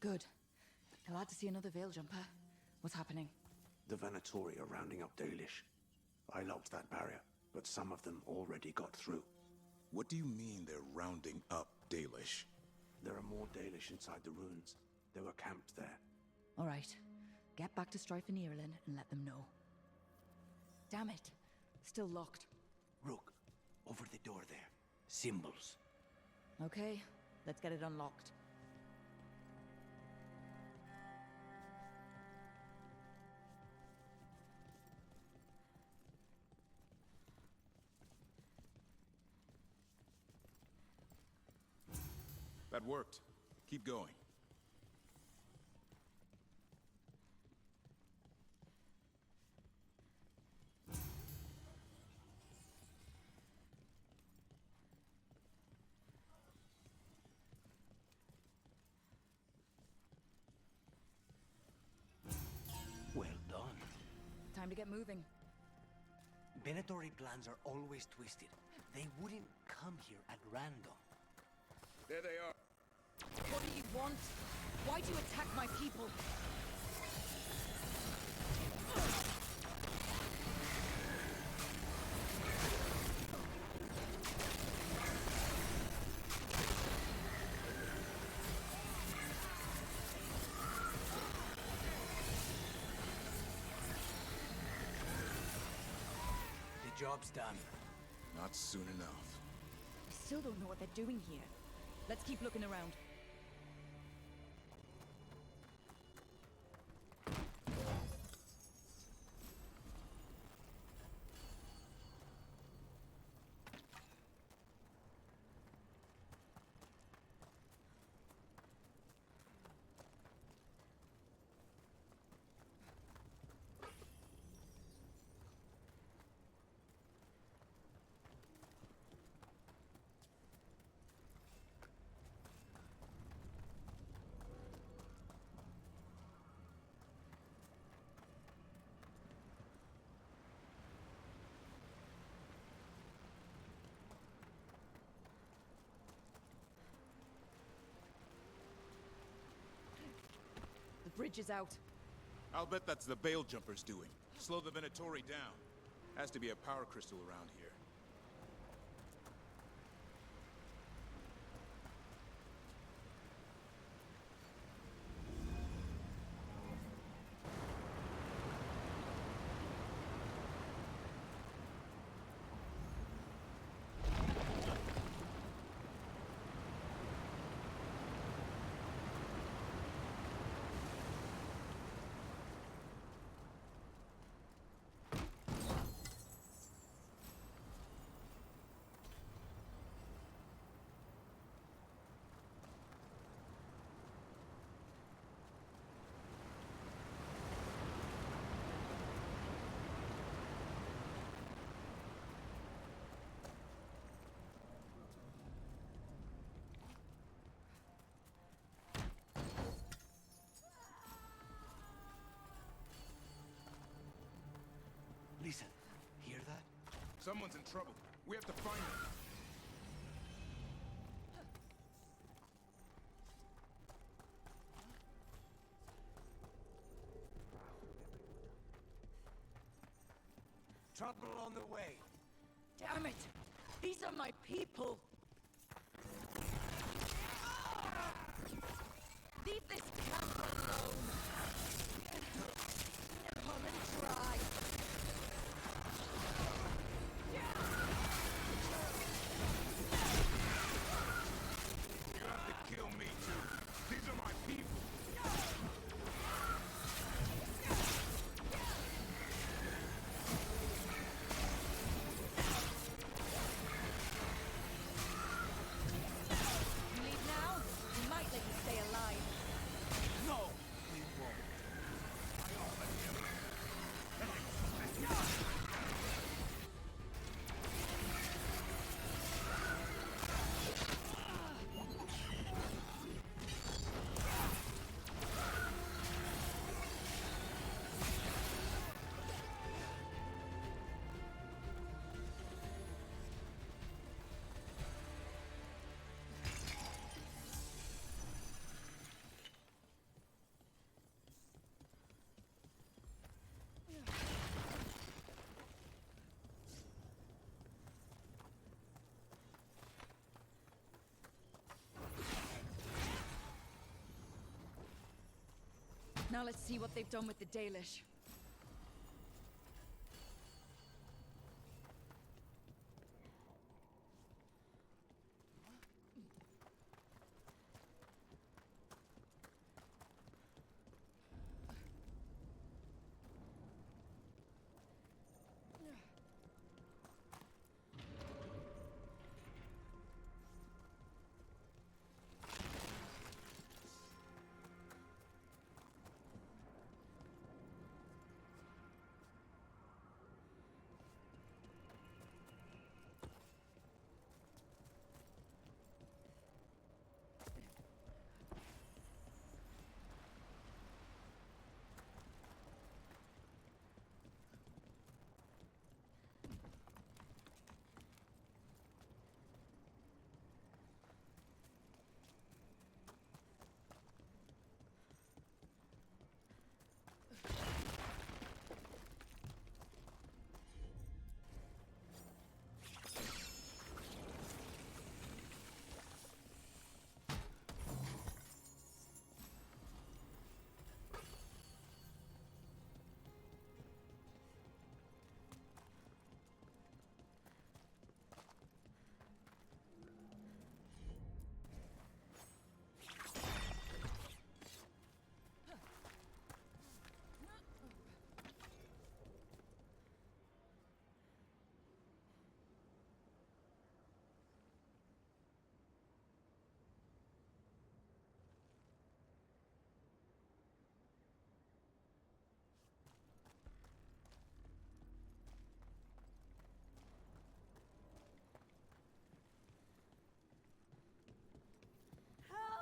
Good. Glad to see another Veil Jumper. What's happening? The Venatori are rounding up Dalish. I locked that barrier, but some of them already got through. What do you mean they're rounding up Dalish? There are more Dalish inside the ruins. They were camped there. All right. Get back to Strife and Irulan and let them know. Damn it. Still locked. Rook, over the door there. Symbols. Okay, let's get it unlocked. That worked. Keep going. Well done. Time to get moving. Venatori plans are always twisted. They wouldn't come here at random. There they are. What do you want? Why do you attack my people? The job's done. Not soon enough. I still don't know what they're doing here. Let's keep looking around. The bridge is out. I'll bet that's the Veil Jumpers doing. Slow the Venatori down. Has to be a power crystal around here. Listen, hear that? Someone's in trouble. We have to find them. Trouble on the way. Damn it! These are my people! Leave this camp alone! Come and try! You have to kill me too. These are my people. You leave now? We might let you stay alive. No, we won't. Now let's see what they've done with the Dalish.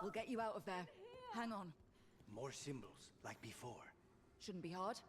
We'll get you out of there. Hang on. More symbols, like before. Shouldn't be hard.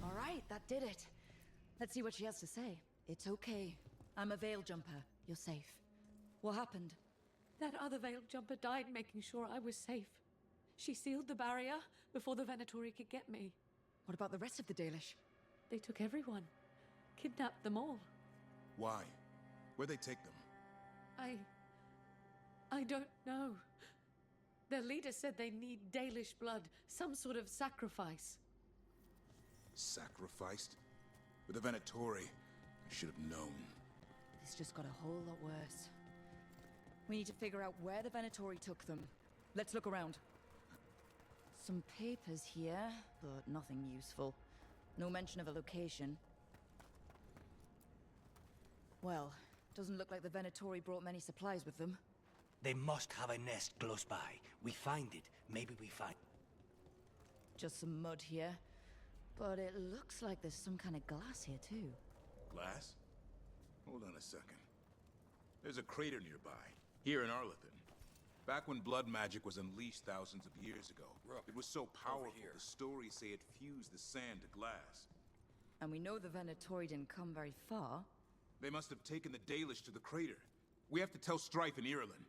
All right, that did it. Let's see what she has to say. It's okay. I'm a Veil Jumper. You're safe. What happened? That other Veil Jumper died making sure I was safe. She sealed the barrier before the Venatori could get me. What about the rest of the Dalish? They took everyone. Kidnapped them all. Why? Where'd they take them? I don't know. Their leader said they need Dalish blood, some sort of sacrifice. Sacrificed? With the Venatori, I should have known. This just got a whole lot worse. We need to figure out where the Venatori took them. Let's look around. Some papers here, but nothing useful. No mention of a location. Well, doesn't look like the Venatori brought many supplies with them. They must have a nest close by. We find it, maybe we find... Just some mud here. But it looks like there's some kind of glass here too. Glass? Hold on a second. There's a crater nearby, here in Arlathan. Back when blood magic was unleashed thousands of years ago. It was so powerful, the stories say it fused the sand to glass. And we know the Venatori didn't come very far. They must have taken the Dalish to the crater. We have to tell Strife and Irulan.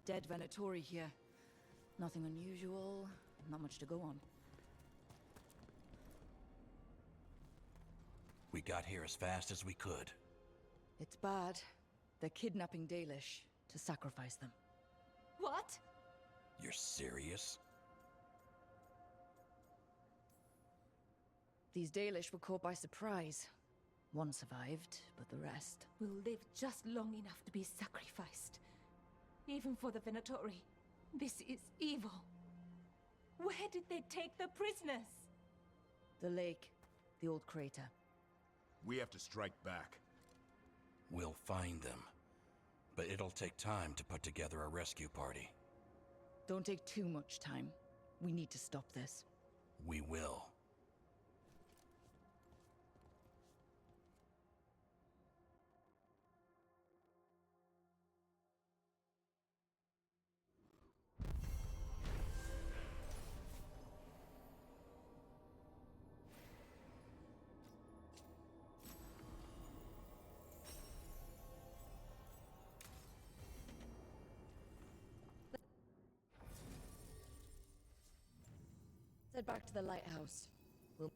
Dead Venatori here. Nothing unusual, not much to go on. We got here as fast as we could. It's bad. They're kidnapping Dalish to sacrifice them. What? You're serious? These Dalish were caught by surprise. One survived, but the rest... Will live just long enough to be sacrificed. Even for the Venatori. This is evil. Where did they take the prisoners? The lake. The old crater. We have to strike back. We'll find them. But it'll take time to put together a rescue party. Don't take too much time. We need to stop this. We will. Head back to the lighthouse. We'll...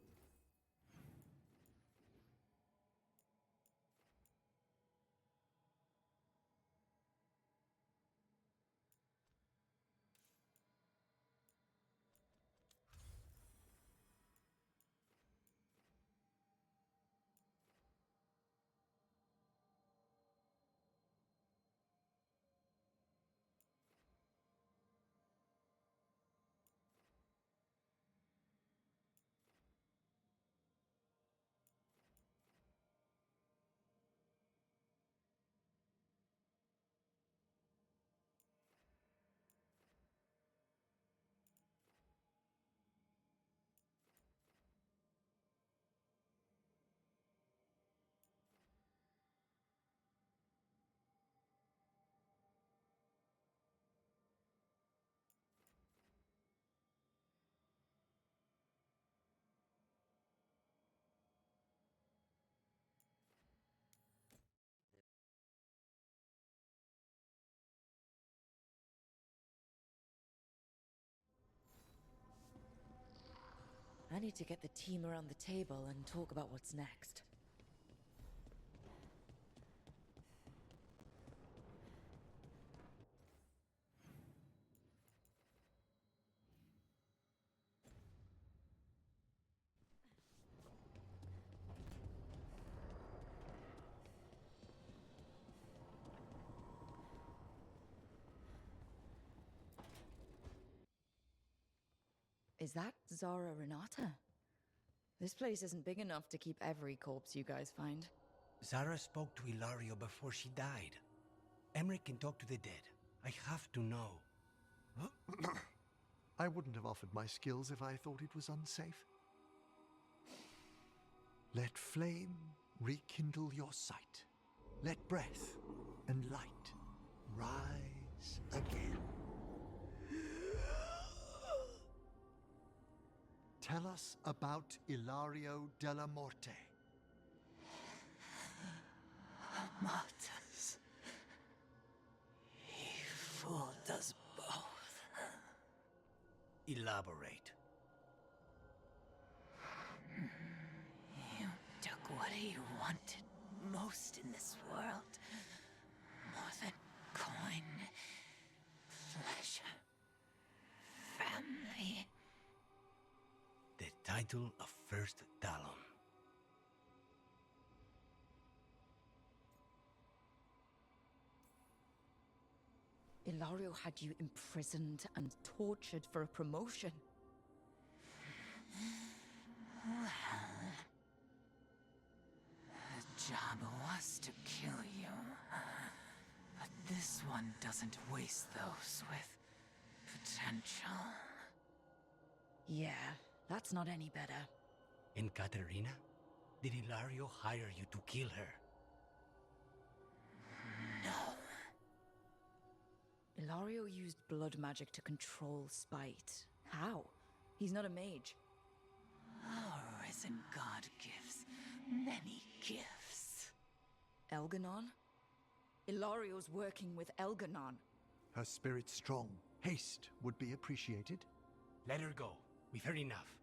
I need to get the team around the table and talk about what's next. Is that Zara Renata? This place isn't big enough to keep every corpse you guys find. Zara spoke to Ilario before she died. Emmerich can talk to the dead. I have to know. I wouldn't have offered my skills if I thought it was unsafe. Let flame rekindle your sight. Let breath and light rise again. Tell us about Ilario della Morte. Martyrs. He fooled us both. Elaborate. You took what he wanted most in this world. More than coin, pleasure, family. The title of First Talon. Ilario had you imprisoned and tortured for a promotion. The job was to kill you. But this one doesn't waste those with potential. Yeah, that's not any better. And Katerina? Did Ilario hire you to kill her? No. Ilario used blood magic to control Spite. How? He's not a mage. Our risen god gives many gifts. Elganon? Ilario's working with Elganon. Her spirit strong. Haste would be appreciated. Let her go. We've heard enough.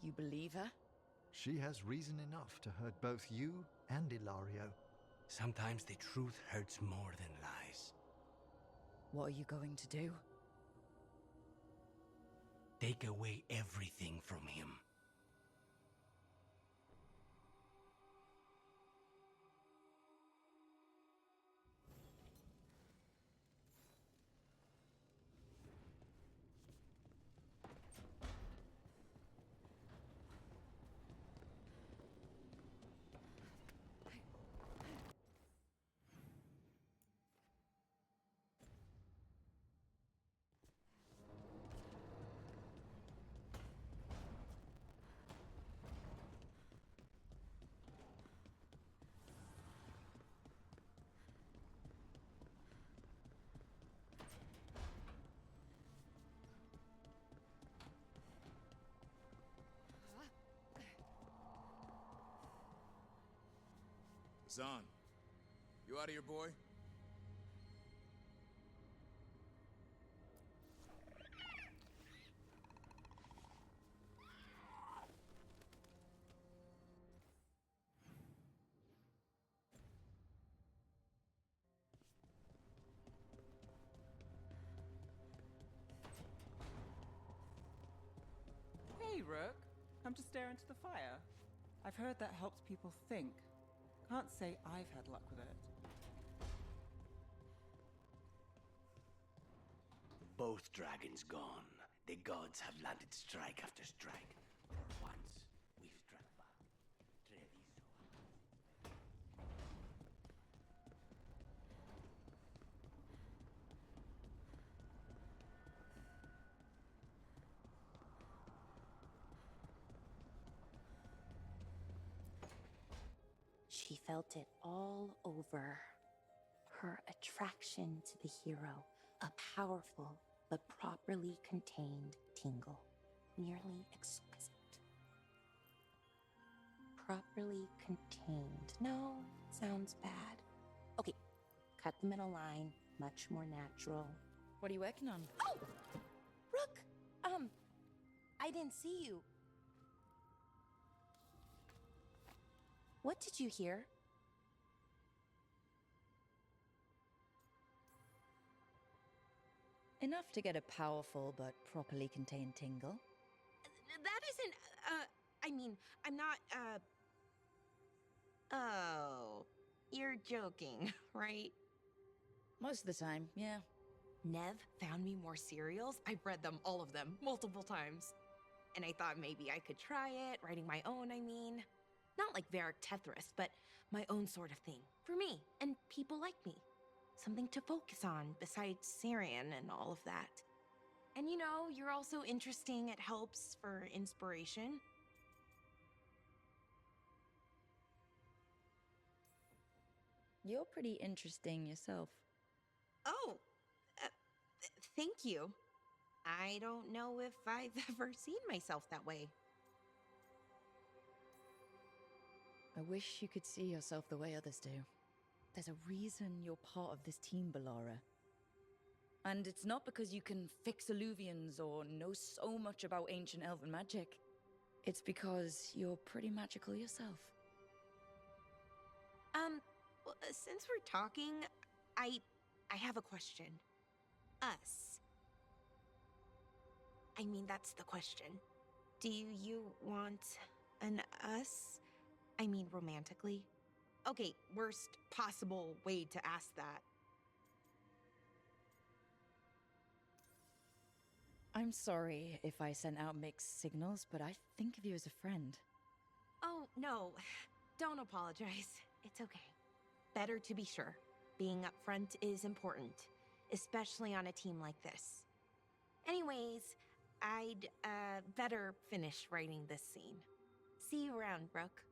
You believe her? She has reason enough to hurt both you and Ilario. Sometimes the truth hurts more than lies. What are you going to do? Take away everything from him. Hassan, you out of here, boy? Hey, Rook. Come to stare into the fire. I've heard that helps people think. Can't say I've had luck with it. Both dragons gone. The gods have landed strike after strike. For once, we've struck back. Treviso. She felt it all over. Her attraction to the hero, a powerful but properly contained tingle, nearly exquisite. Properly contained. No, sounds bad. Okay, cut the middle line, much more natural. What are you working on? Oh! Rook! I didn't see you. What did you hear? Enough to get a powerful but properly contained tingle. That isn't, I mean, I'm not, Oh, you're joking, right? Most of the time, yeah. Nev found me more serials. I've read them, all of them, multiple times. And I thought maybe I could try it, writing my own, I mean. Not like Varric Tethris, but my own sort of thing. For me, and people like me. Something to focus on, besides Syrian and all of that. And you know, you're also interesting. It helps for inspiration. You're pretty interesting yourself. Oh, thank you. I don't know if I've ever seen myself that way. I wish you could see yourself the way others do. There's a reason you're part of this team, Bellara. And it's not because you can fix illuvians or know so much about ancient elven magic. It's because you're pretty magical yourself. Well, since we're talking, I have a question. Us. I mean, that's the question. Do you want an us? I mean, romantically? Okay, worst possible way to ask that. I'm sorry if I sent out mixed signals, but I think of you as a friend. Oh, no. Don't apologize. It's okay. Better to be sure. Being upfront is important, especially on a team like this. Anyways, I'd better finish writing this scene. See you around, Brooke.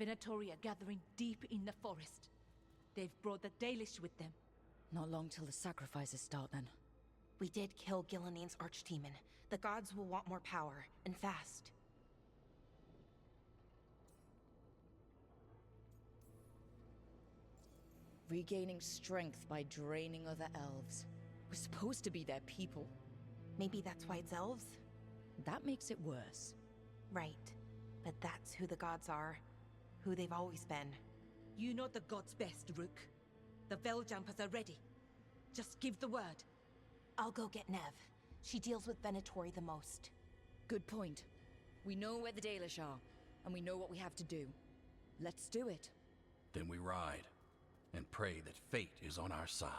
Venatori are gathering deep in the forest. They've brought the Dalish with them. Not long till the sacrifices start, then. We did kill Gillinene's archdemon. The gods will want more power, and fast. Regaining strength by draining other elves. We're supposed to be their people. Maybe that's why it's elves? That makes it worse. Right. But that's who the gods are. Who they've always been. You know the gods best, Rook. The Veiljumpers are ready. Just give the word. I'll go get Nev. She deals with Venatori the most. Good point. We know where the Dalish are, and we know what we have to do. Let's do it. Then we ride, and pray that fate is on our side.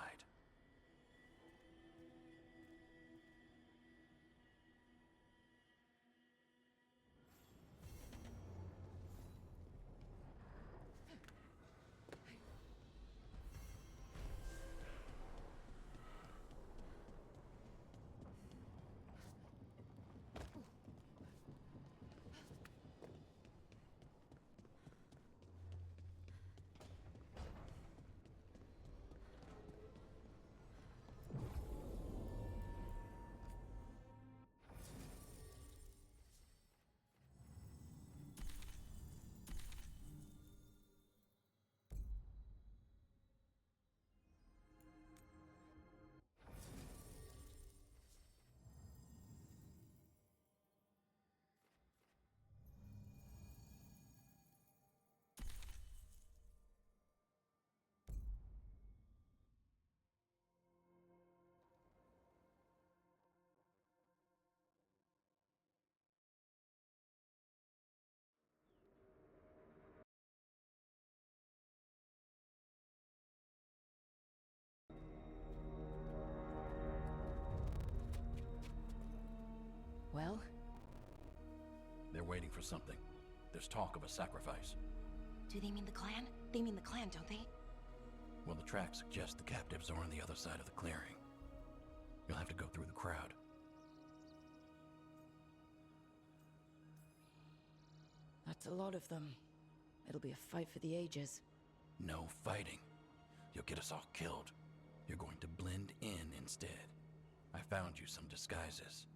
Well? They're waiting for something. There's talk of a sacrifice. Do they mean the clan? They mean the clan, don't they? Well, the tracks suggest the captives are on the other side of the clearing. You'll have to go through the crowd. That's a lot of them. It'll be a fight for the ages. No fighting. You'll get us all killed. You're going to blend in instead. I found you some disguises.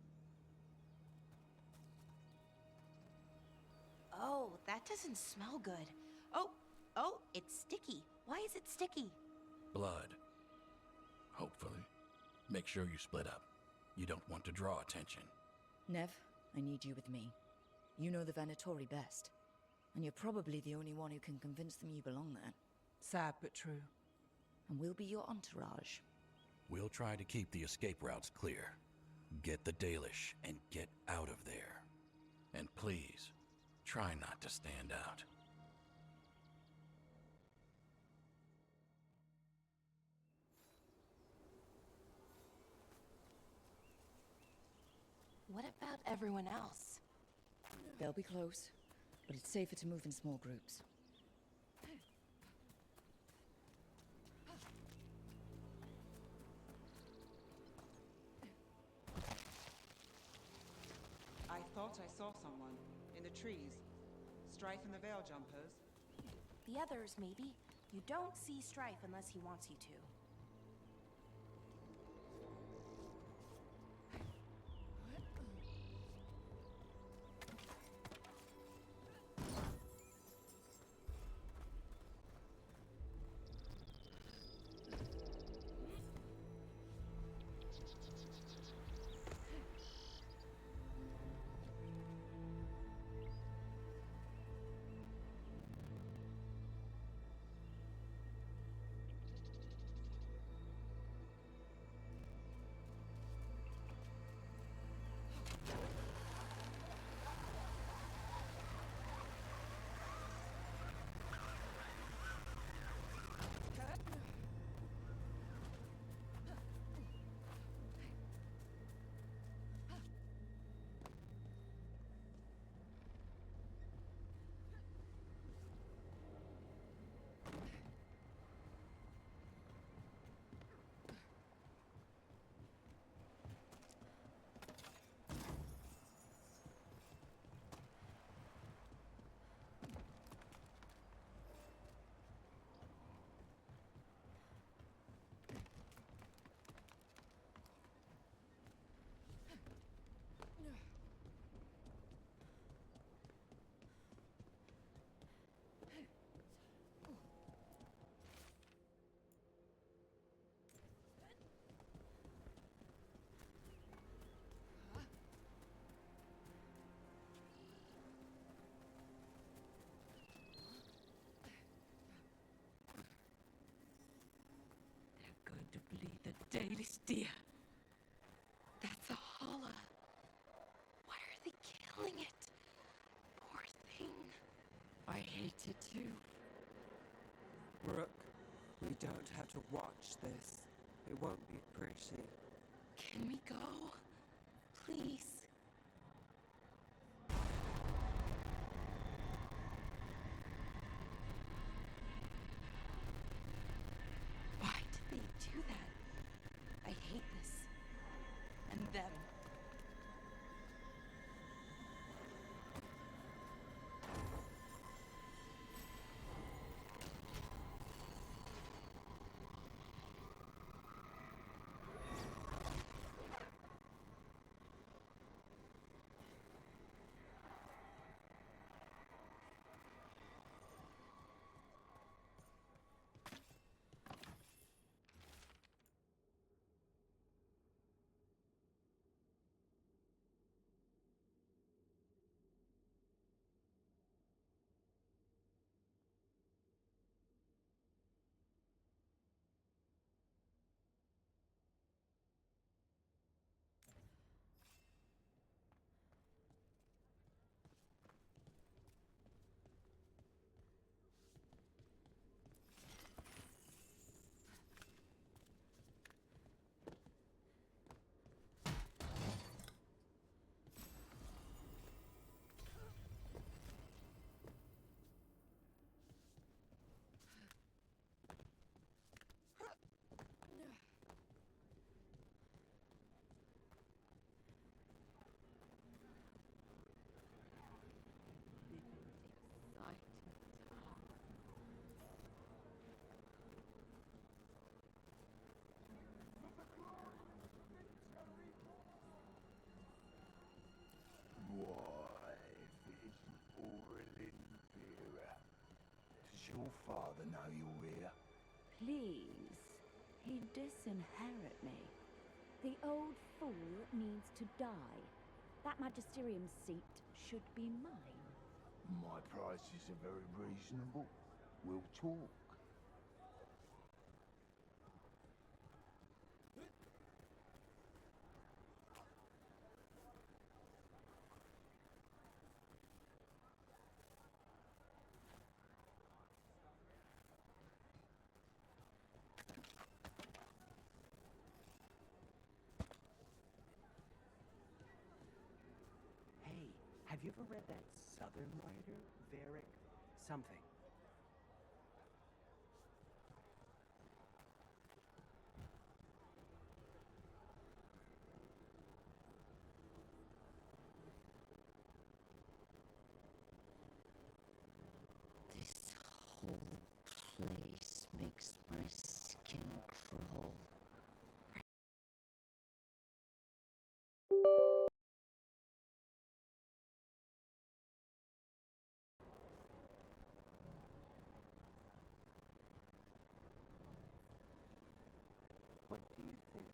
Oh, that doesn't smell good. Oh, it's sticky. Why is it sticky? Blood. Hopefully. Make sure you split up. You don't want to draw attention. Nev, I need you with me. You know the Venatori best. And you're probably the only one who can convince them you belong there. Sad but true. And we'll be your entourage. We'll try to keep the escape routes clear. Get the Dalish and get out of there. And please, try not to stand out. What about everyone else? They'll be close, but it's safer to move in small groups. I thought I saw someone. In the trees. Strife and the Veiljumpers. The others, maybe. You don't see Strife unless he wants you to. Dalish deer. That's a holler. Why are they killing it? Poor thing. I hate it too. Rook, we don't have to watch this. It won't be pretty. Can we go? Please. Why did they do that? I hate this. And them. Does your father know you're here? Please, he disinherit me. The old fool needs to die. That magisterium seat should be mine. My prices are very reasonable. We'll talk. Hey, have you ever read that Southern writer, Varric something? This whole place makes my skin crawl. What do you think?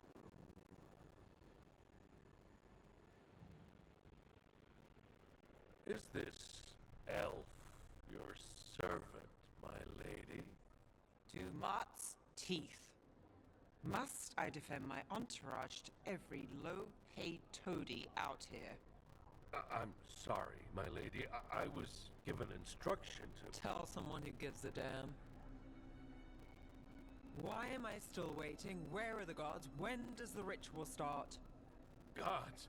Is this elf your servant, my lady? Dumat's teeth. Must I defend my entourage to every low-paid toady out here? I'm sorry, my lady. I was given instruction to... Tell someone who gives a damn. Why am I still waiting? Where are the gods? When does the ritual start? Gods!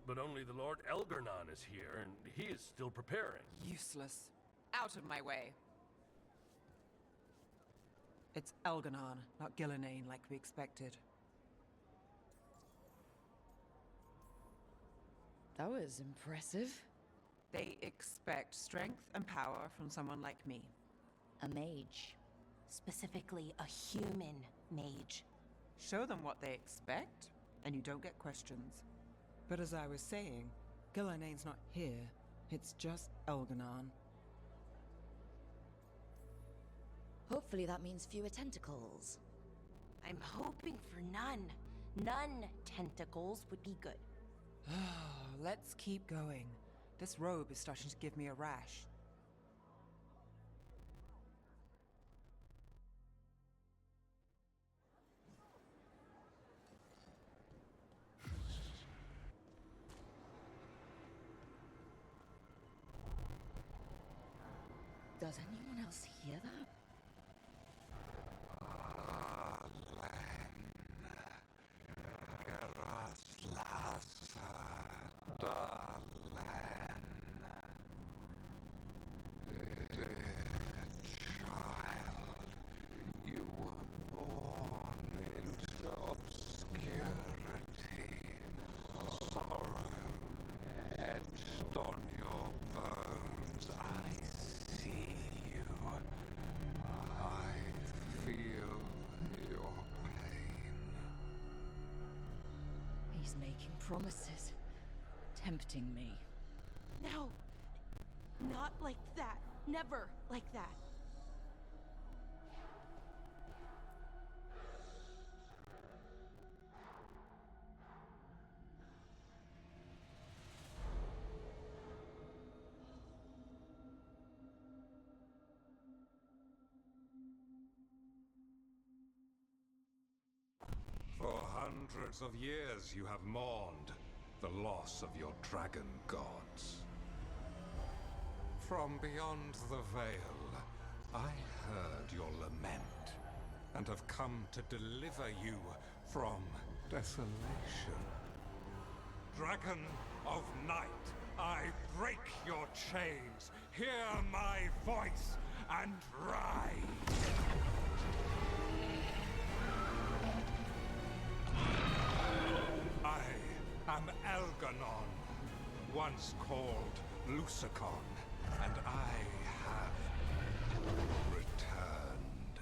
But only the Lord Elgar'nan is here, and he is still preparing. Useless. Out of my way. It's Elgar'nan, not Gillenane like we expected. That was impressive. They expect strength and power from someone like me. A mage. Specifically, a human mage. Show them what they expect, and you don't get questions. But as I was saying, Gillenane's not here. It's just Elgar'nan. Hopefully that means fewer tentacles. I'm hoping for none. None tentacles would be good. Let's keep going. This robe is starting to give me a rash. Does anyone else hear that? You were born into obscurity. Sorrow etched on your bones. I see you. I feel your pain. He's making promises, tempting me. No! Not like that. Never like that. For hundreds of years you have mourned the loss of your dragon gods. From beyond the veil, I heard your lament, and have come to deliver you from desolation. Dragon of night, I break your chains. Hear my voice and rise. I am Elganon, once called Lucicon, and I have returned.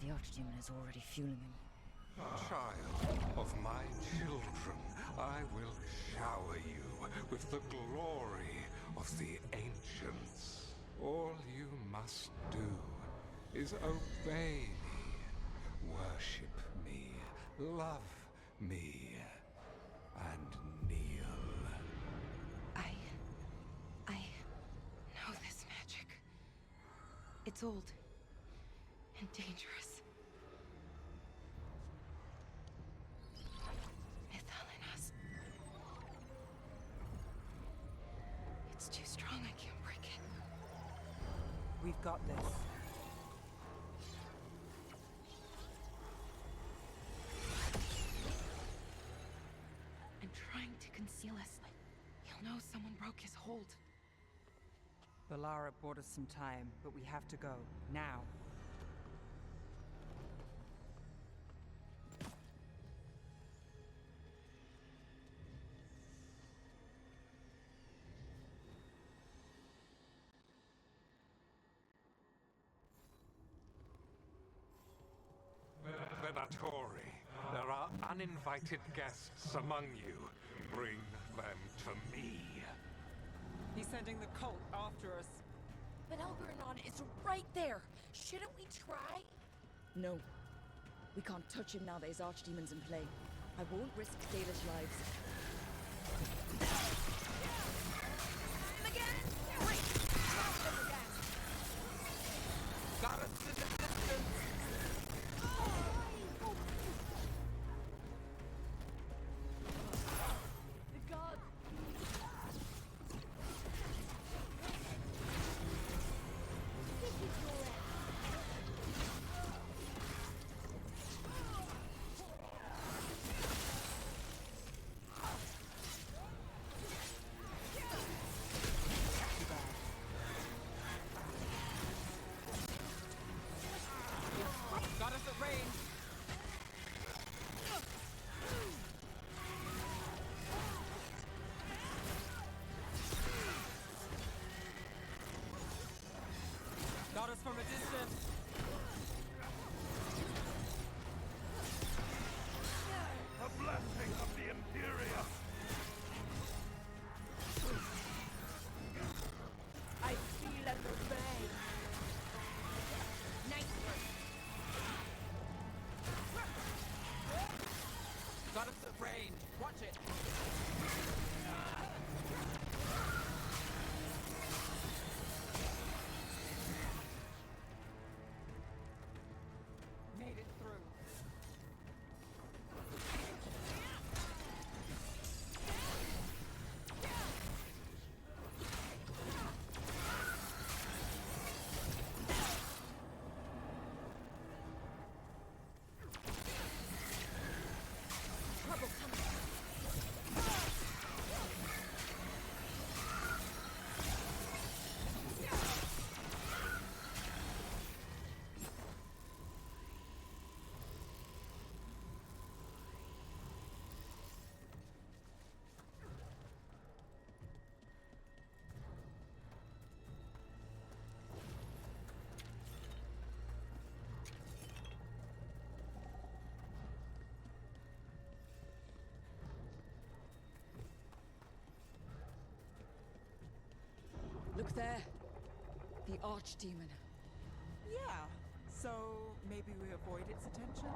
The Archdemon is already fueling him. Child of my children, I will shower you with the glory of the ancients. All you must do is obey me, worship me, love me, and kneel. I know this magic. It's old and dangerous. Mythalinas. It's too strong, I can't break it. We've got this. I'm trying to conceal us. He'll know someone broke his hold. Balara bought us some time, but we have to go. Now. Venatori, there are uninvited guests among you. Bring them to me. He's sending the cult after us. But Elbernon is right there. Shouldn't we try? No. We can't touch him now there's archdemons in play. I won't risk Dalish lives. Again! Wait! Drop them again! Got us to the distance! The gods! This is your end. Look there. The Archdemon. Yeah, so maybe we avoid its attention?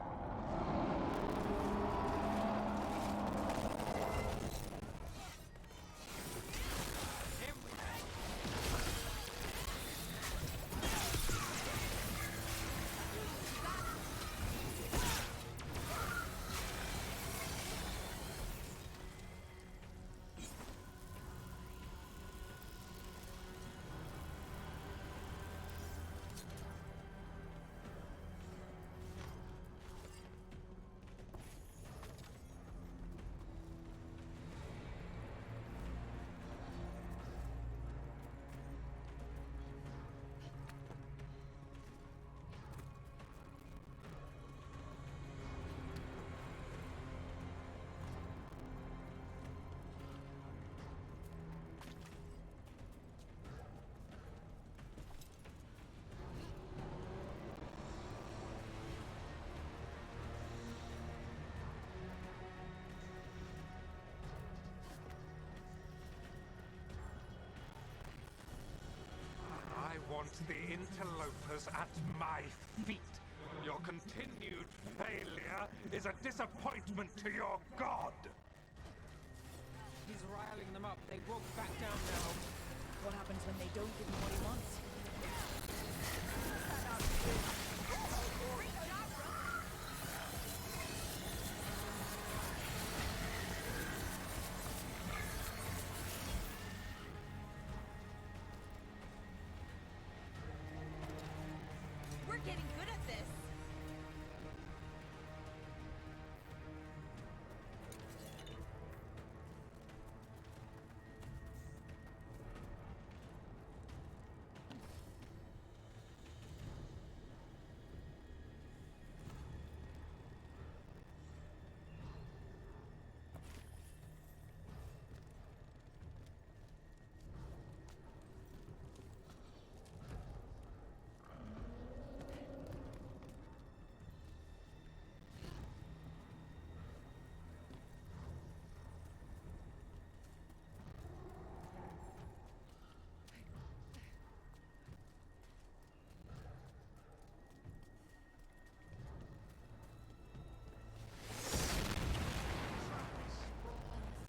I want the interlopers at my feet. Your continued failure is a disappointment to your god. He's riling them up. They won't back down now. What happens when they don't give him what he wants? We're getting good at this.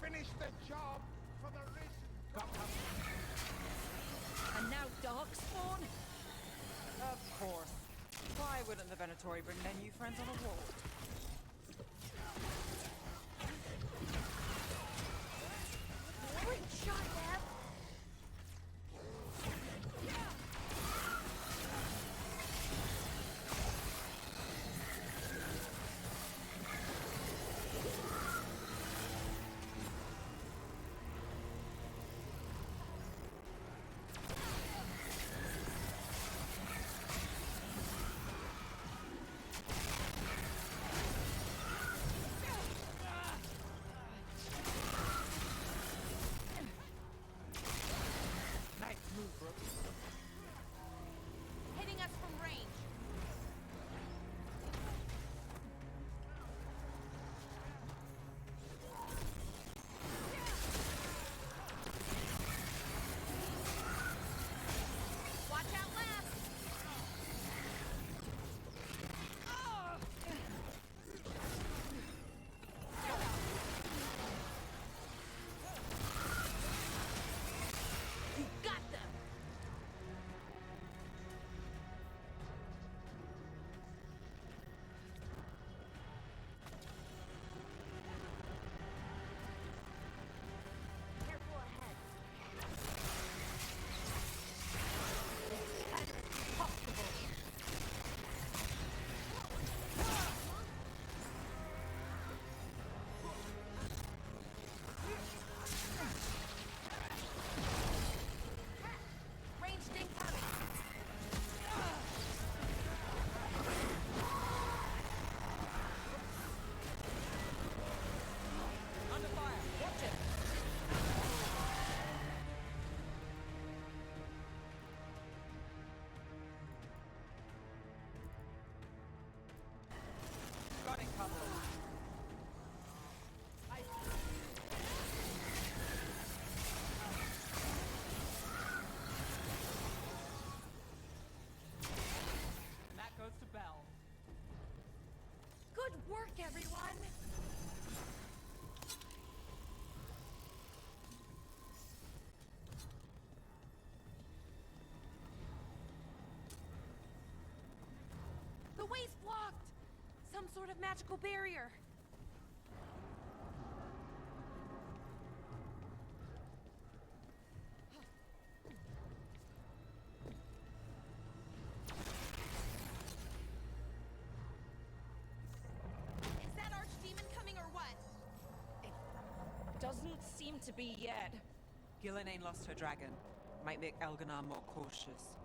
Finish the job for the risen. And now Darkspawn? Of course. Why wouldn't the Venatori bring their new friends on a wall? Great shot, Dev. Hitting us from range. Watch out left. You got them. Careful ahead. It's impossible. Ranged incoming. Under fire. Watch it. Got it covered. some sort of magical barrier. Is that archdemon coming or what? Doesn't seem to be yet. Gillenane lost her dragon. Might make Elganar more cautious.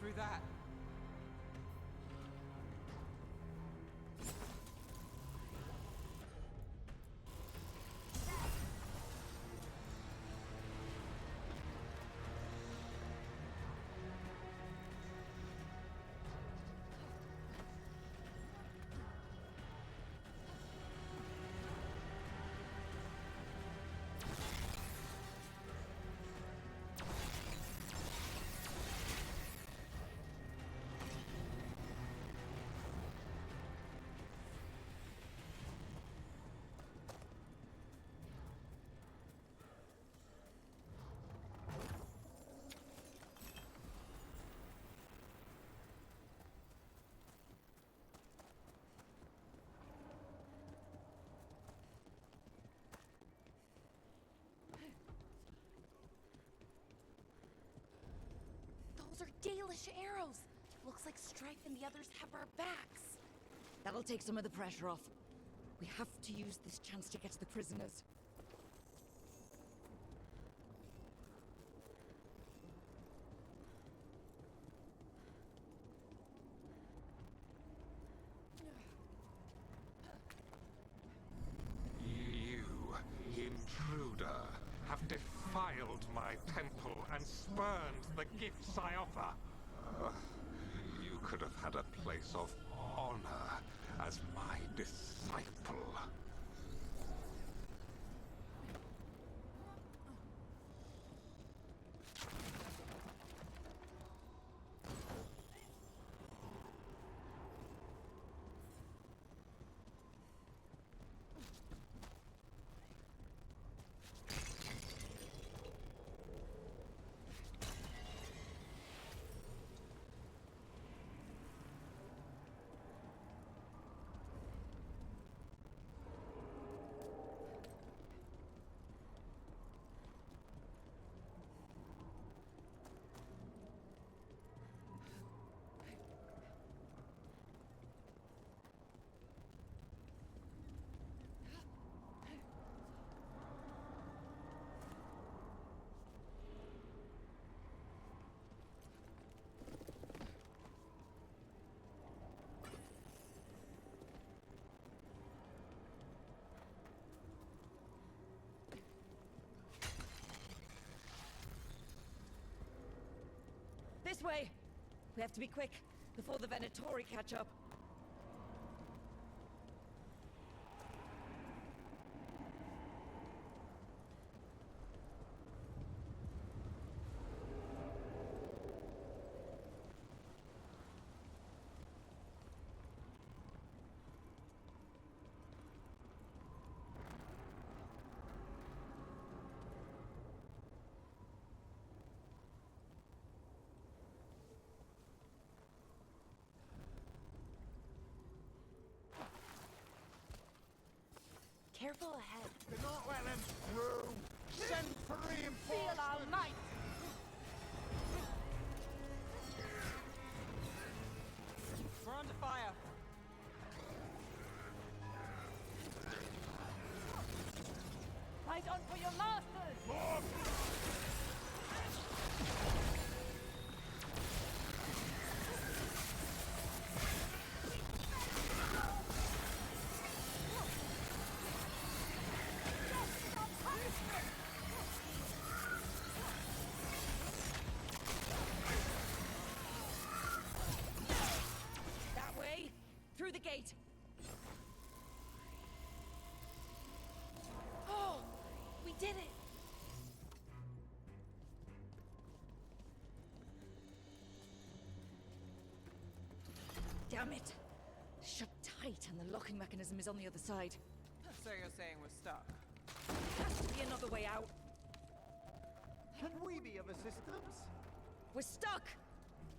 Through that. Dalish arrows! Looks like Strife and the others have our backs. That'll take some of the pressure off. We have to use this chance to get to the prisoners. You, intruder, have defiled my temple and spurned the gifts I offer. You could have had a place of honor as my disciple. This way! We have to be quick, before the Venatori catch up. Careful ahead. Do not let them through! Send for reinforcements! Feel our might! We're under fire. Fight on for your masters! That way! Through the gate! Oh! We did it! Damn it! Shut tight, and the locking mechanism is on the other side. So you're saying we're stuck? Has to be another way out. Can we be of assistance? We're stuck!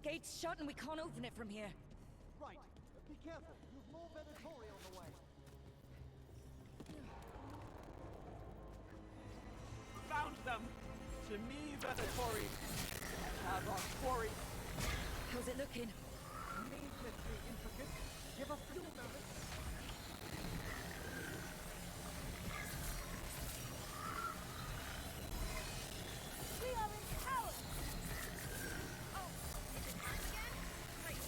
Gate's shut and we can't open it from here. Right. Be careful. There's more Venatori on the way. Found them! To me, Venatori! Have our quarry. How's it looking? Needlessly intricate. Give us a few moments. We are empowered! Oh, is it us again? Great.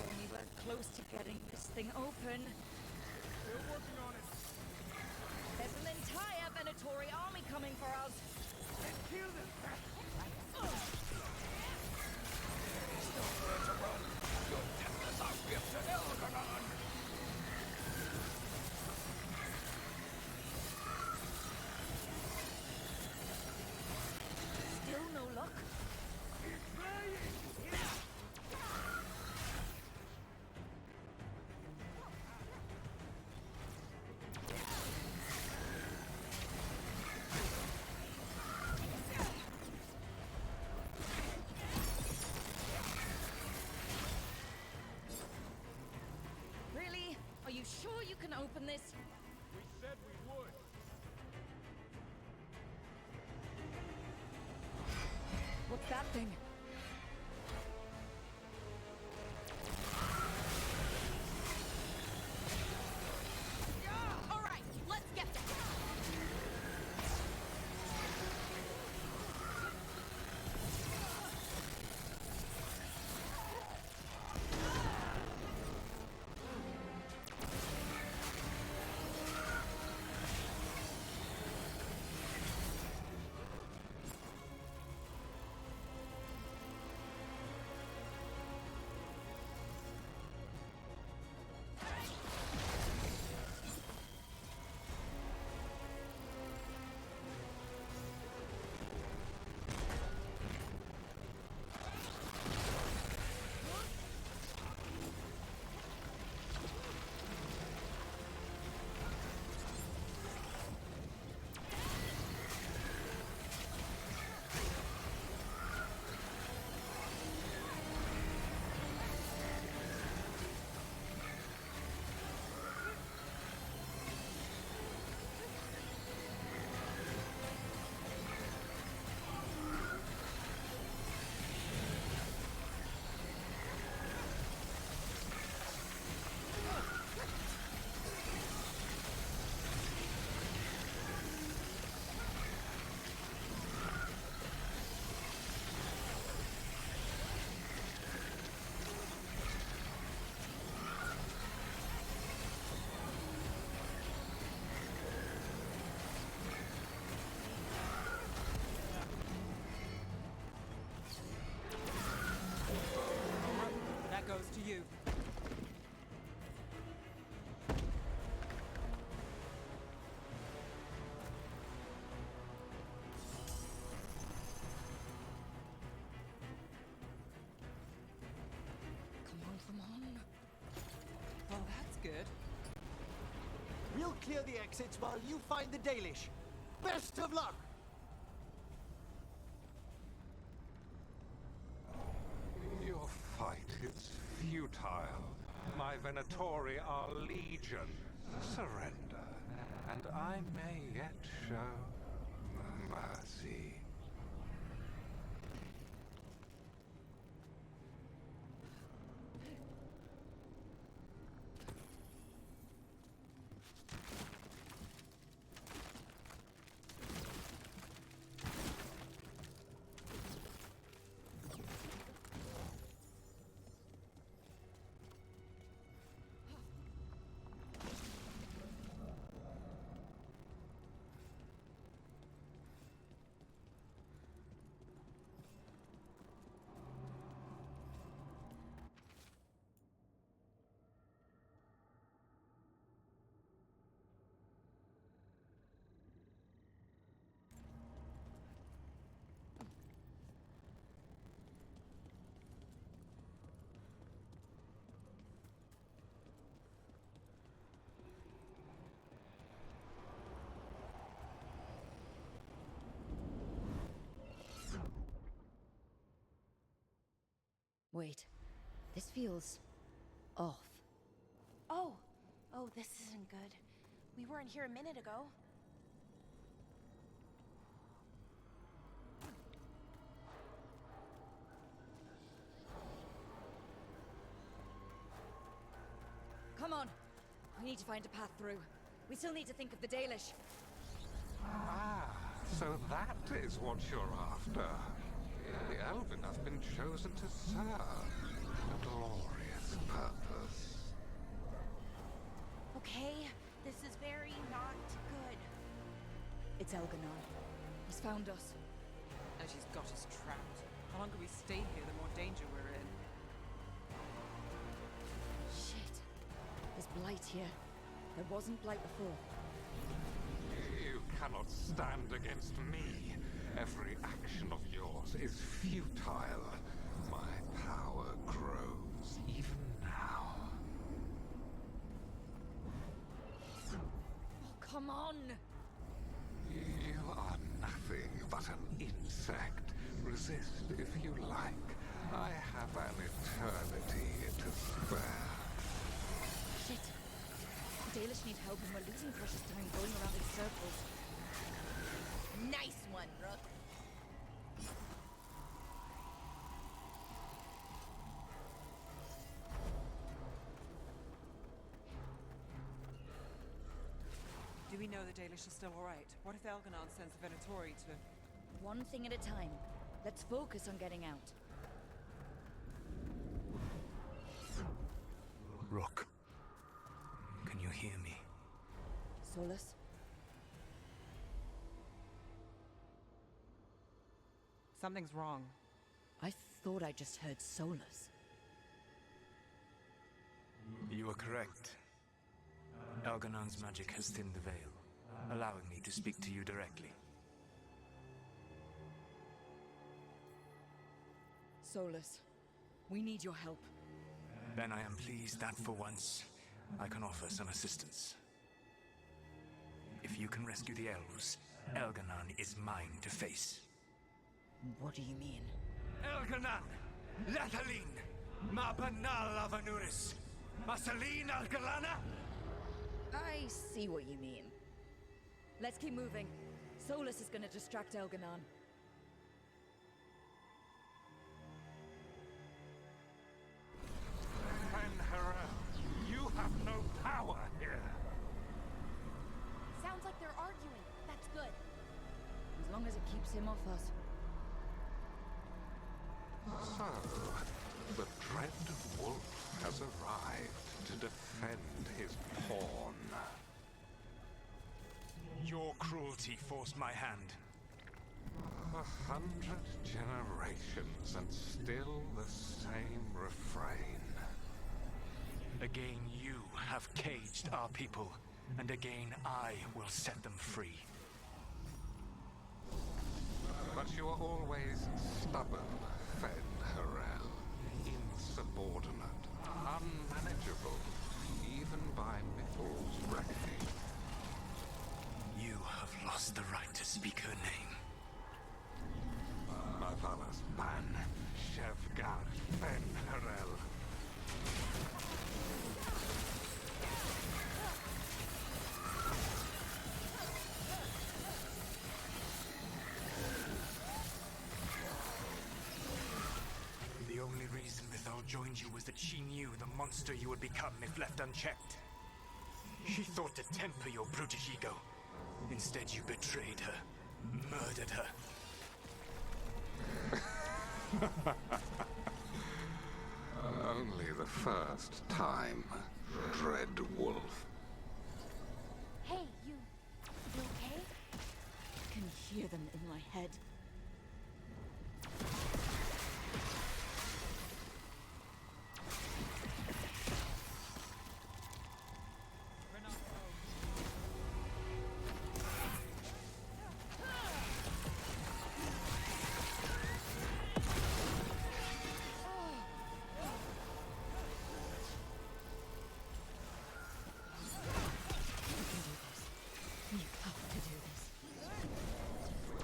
Only we're close to getting this thing open. Still working on it. There's an entire Venatori army coming for us. Let's kill them. Still no luck? good. We'll clear the exits while you find the Dalish. Best of luck! Your fight is futile. My Venatori are legion. Surrender, and I may yet show mercy. Wait, this feels off. Oh, this isn't good. We weren't here a minute ago. Come on, we need to find a path through. We still need to think of the Dalish. Ah, so that is what you're after. The Elven have been chosen to serve a glorious purpose. Okay, this is very not good. It's Elganon. He's found us. And she's got us trapped. The longer we stay here, the more danger we're in. Shit. There's blight here. There wasn't blight before. You cannot stand against me. Every action of yours is futile. My power grows even now. Oh, come on! You are nothing but an insect. Resist if you like. I have an eternity to spare. Shit. The Dalish need help and we're losing precious time going around in circles. Nice one, Rook. Do we know the Dalish are still alright? What if Elganon sends the Venatori to... One thing at a time. Let's focus on getting out. Rook, can you hear me? Solus? Something's wrong. I thought I just heard Solus. You are correct. Elganon's magic has thinned the veil, allowing me to speak to you directly. Solus, we need your help. Then I am pleased that for once, I can offer some assistance. If you can rescue the elves, Elganon is mine to face. What do you mean? Elganon! Lathaline! Ma Banal Avanuris! Masaline Algalana! I see what you mean. Let's keep moving. Solus is gonna distract Elganon. Fen'Harel, you have no power here. Sounds like they're arguing. That's good. As long as it keeps him off us. So, the dread wolf has arrived to defend his pawn. Your cruelty forced my hand. 100 generations and still the same refrain. Again you have caged our people, and again I will set them free. But you are always stubborn, Fen'Harel. Insubordinate, unmanageable, even by Miffle's reckoning. You have lost the right to speak her name. Mavalas Ban, Shevgar Ben-Harel. The only reason Mythal joined you was that she knew the monster you would become if left unchecked. She thought to temper your brutish ego. Instead, you betrayed her, murdered her. Only the first time, Dread Wolf. Hey, you okay? I can hear them in my head.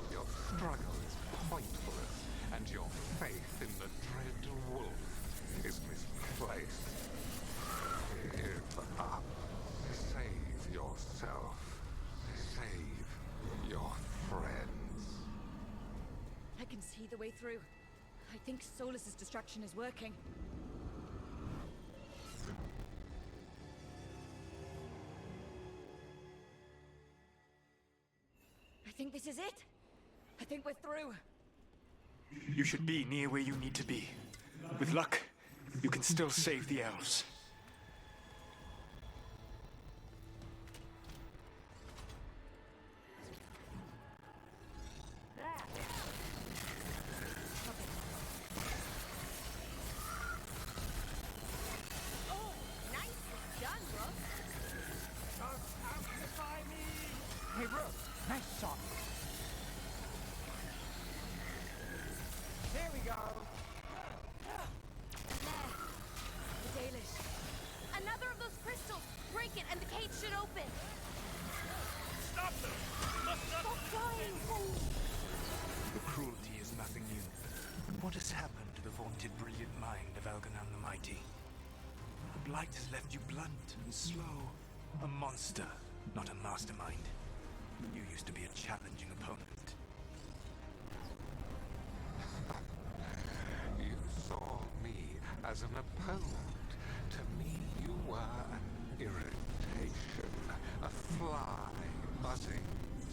Your struggle is pointless, and your faith in the Dread Wolf is misplaced. Give up. Save yourself. Save your friends. I can see the way through. I think Solus's distraction is working. I think this is it. I think we're through. You should be near where you need to be. With luck, you can still save the elves. Oh, nicely done, Rook. Just amplify me! Hey, Rook, nice shot. There we go. The Dalish. Another of those crystals! Break it and the cage should open! Stop them! Stop trying! The cruelty is nothing new. But what has happened to the vaunted brilliant mind of Elganon the Mighty? The blight has left you blunt and slow. A monster, not a mastermind. You used to be a challenging opponent. You saw me as an opponent. To me, you were an irritation. A fly buzzing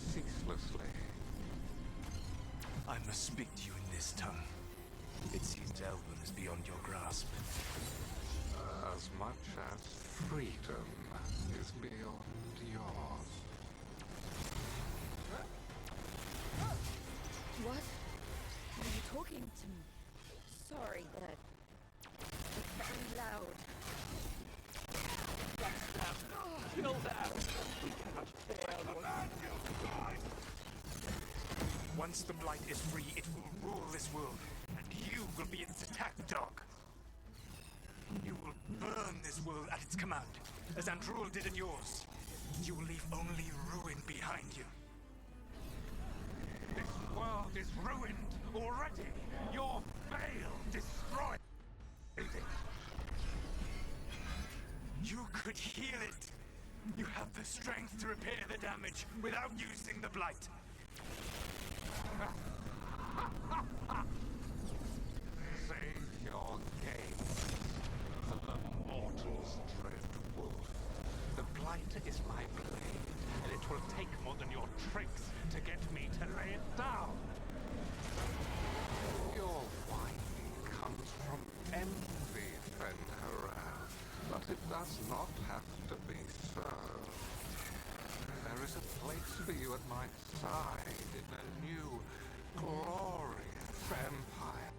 ceaselessly. I must speak to you in this tongue. It seems Elven is beyond your grasp. As much as freedom is beyond yours. What? Are you talking to me? Sorry, it's very loud. Kill them! We cannot fail what Once the blight is free, it will rule this world, and you will be its attack dog. You will burn this world at its command, as Andrul did in yours. You will leave only ruin behind you. This world is ruined already. Your veil destroyed it. You could heal it. You have the strength to repair the damage without using the blight. Save your game for the mortal's Dread Wolf. The blight is my blade, and it will take more than your tricks to get me to lay it down. Your whining comes from envy, Ben-Harel, but it does not have to be so. There is a place for you at my side in a new, glorious empire.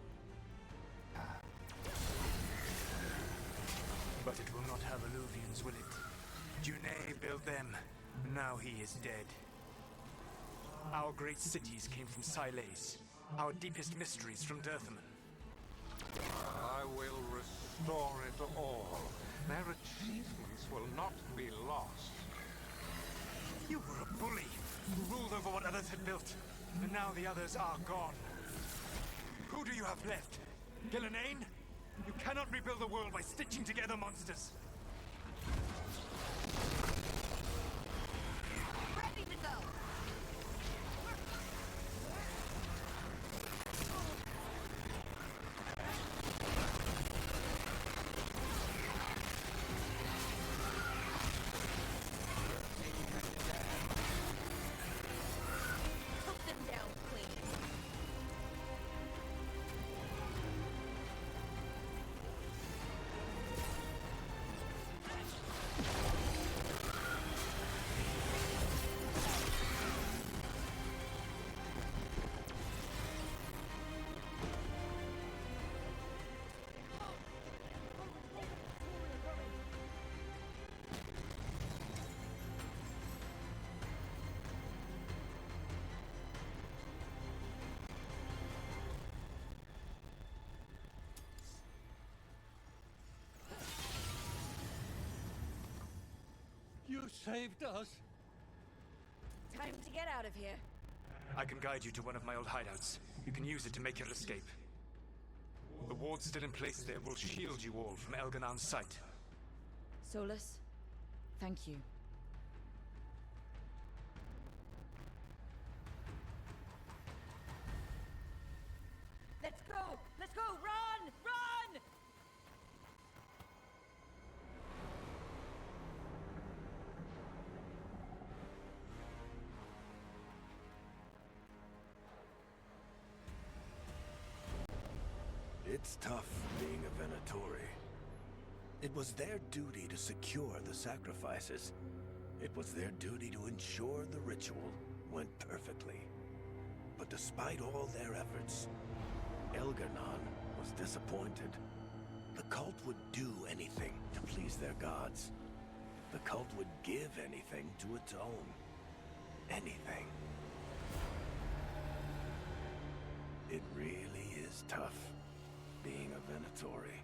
But it will not have Illuvians, will it? Junei built them. Now he is dead. Our great cities came from Sileis. Our deepest mysteries from Dirthaman. I will restore it all, Their achievements will not be lost. You were a bully who ruled over what others had built, and now the others are gone. Who do you have left? Gillenane? You cannot rebuild the world by stitching together monsters. Ready to go! Put them down, Queen. You saved us. Time to get out of here. I can guide you to one of my old hideouts. You can use it to make your escape. The wards still in place there will shield you all from Elganon's sight. Solus, thank you. Let's go! Let's go! Run! Run! It's tough being a Venatori. It was their duty to secure the sacrifices. It was their duty to ensure the ritual went perfectly. But despite all their efforts, Elgar'nan was disappointed. The cult would do anything to please their gods. The cult would give anything to its own. Anything. It really is tough being a Venatori.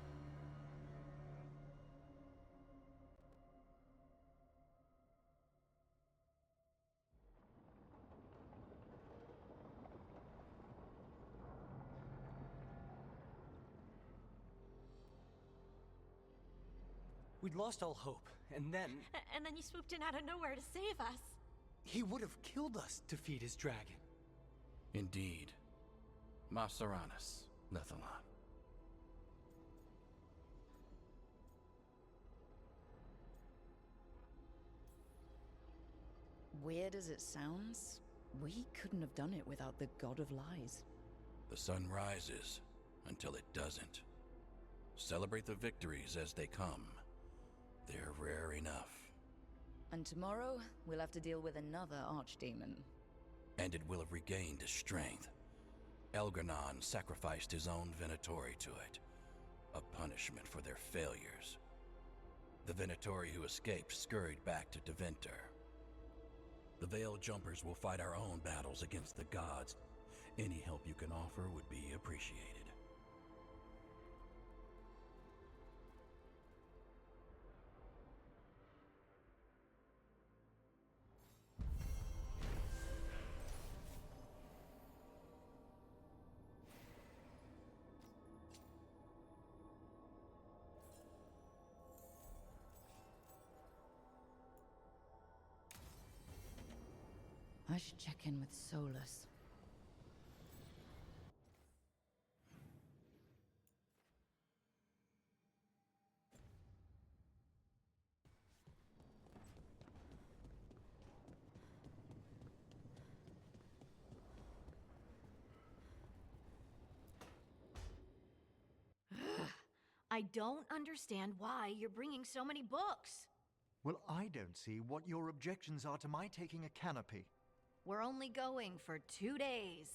We'd lost all hope, and then... And then you swooped in out of nowhere to save us. He would have killed us to feed his dragon. Indeed. Masaranus, Lethalon. Weird as it sounds, we couldn't have done it without the God of Lies. The sun rises until it doesn't. Celebrate the victories as they come. They're rare enough. And tomorrow, we'll have to deal with another archdemon. And it will have regained its strength. Elgar'nan sacrificed his own Venatori to it. A punishment for their failures. The Venatori who escaped scurried back to Deventer. The Veil Jumpers will fight our own battles against the gods. Any help you can offer would be appreciated. I should check in with Solus. I don't understand why you're bringing so many books. Well, I don't see what your objections are to my taking a canopy. We're only going for 2 days.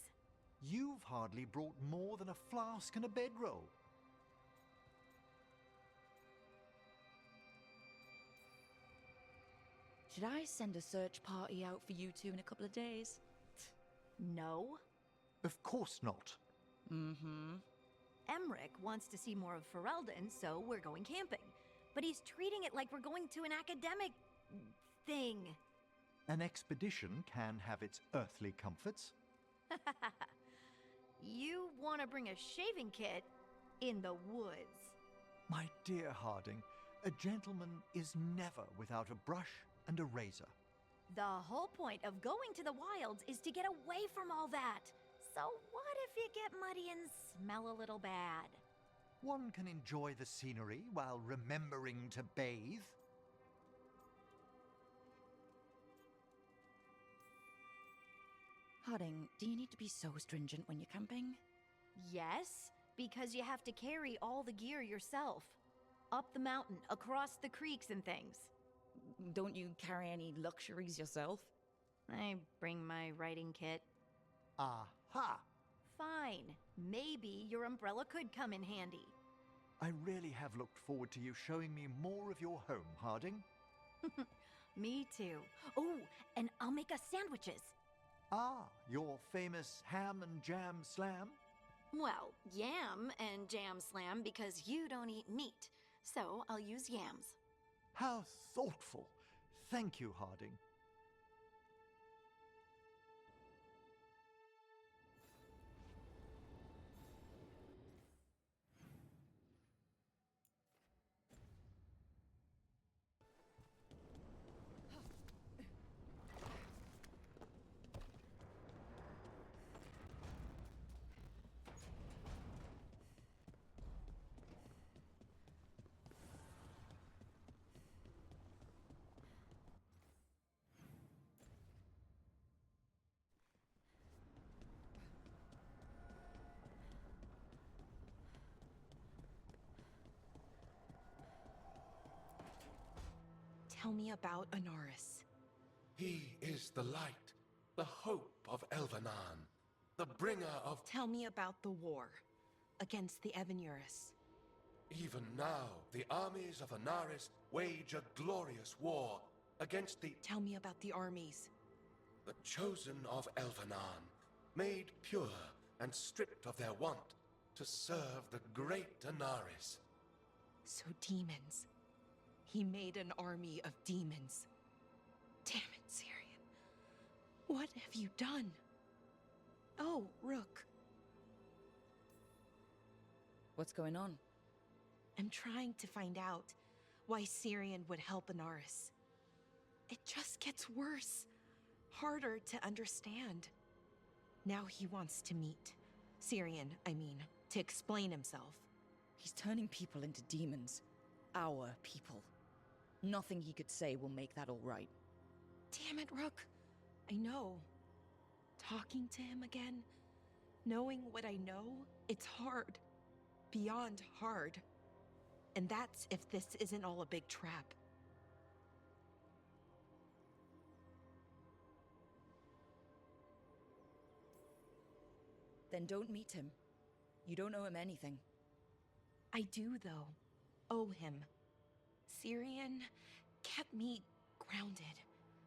You've hardly brought more than a flask and a bedroll. Should I send a search party out for you two in a couple of days? No. Of course not. Mm-hmm. Emmerich wants to see more of Ferelden, so we're going camping. but he's treating it like we're going to an academic thing. An expedition can have its earthly comforts. You want to bring a shaving kit in the woods. My dear Harding, a gentleman is never without a brush and a razor. The whole point of going to the wilds is to get away from all that. So what if you get muddy and smell a little bad? One can enjoy the scenery while remembering to bathe. Harding, do you need to be so stringent when you're camping? Yes, because you have to carry all the gear yourself. Up the mountain, across the creeks and things. Don't you carry any luxuries yourself? I bring my writing kit. Aha! Fine. Maybe your umbrella could come in handy. I really have looked forward to you showing me more of your home, Harding. Me too. Oh, and I'll make us sandwiches. Ah, your famous ham and jam slam? Well, yam and jam slam because you don't eat meat. So I'll use yams. How thoughtful. Thank you, Harding. Tell me about Anaris. He is the light, the hope of Elvenan, the bringer of... Tell me about the war against the Evenuris. Even now, the armies of Anaris wage a glorious war against the... Tell me about the armies. The chosen of Elvenan, made pure and stripped of their want to serve the great Anaris. So demons. He made an army of demons. Damn it, Syrian. What have you done? Oh, Rook. What's going on? I'm trying to find out why Syrian would help Anaris. It just gets worse. Harder to understand. Now he wants to meet. Syrian, I mean, to explain himself. He's turning people into demons. Our people. Nothing he could say will make that all right. Damn it, Rook. I know. Talking to him again, knowing what I know, it's hard. Beyond hard. And that's if this isn't all a big trap. Then don't meet him. You don't owe him anything. I do, though. Owe him. Syrian kept me grounded,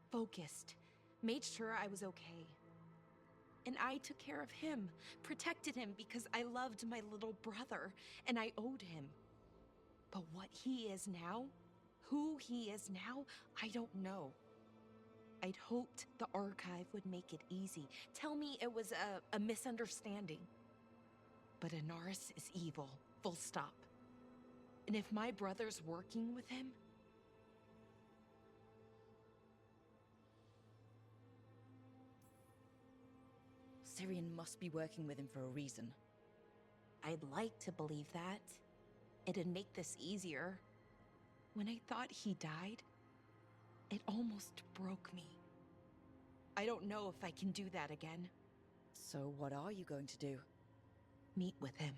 focused, made sure I was okay. And I took care of him, protected him because I loved my little brother, and I owed him. But what he is now, who he is now, I don't know. I'd hoped the Archive would make it easy, tell me it was a misunderstanding. But Anaris is evil, full stop. And if my brother's working with him... Syrian must be working with him for a reason. I'd like to believe that. It'd make this easier. When I thought he died, it almost broke me. I don't know if I can do that again. So what are you going to do? Meet with him.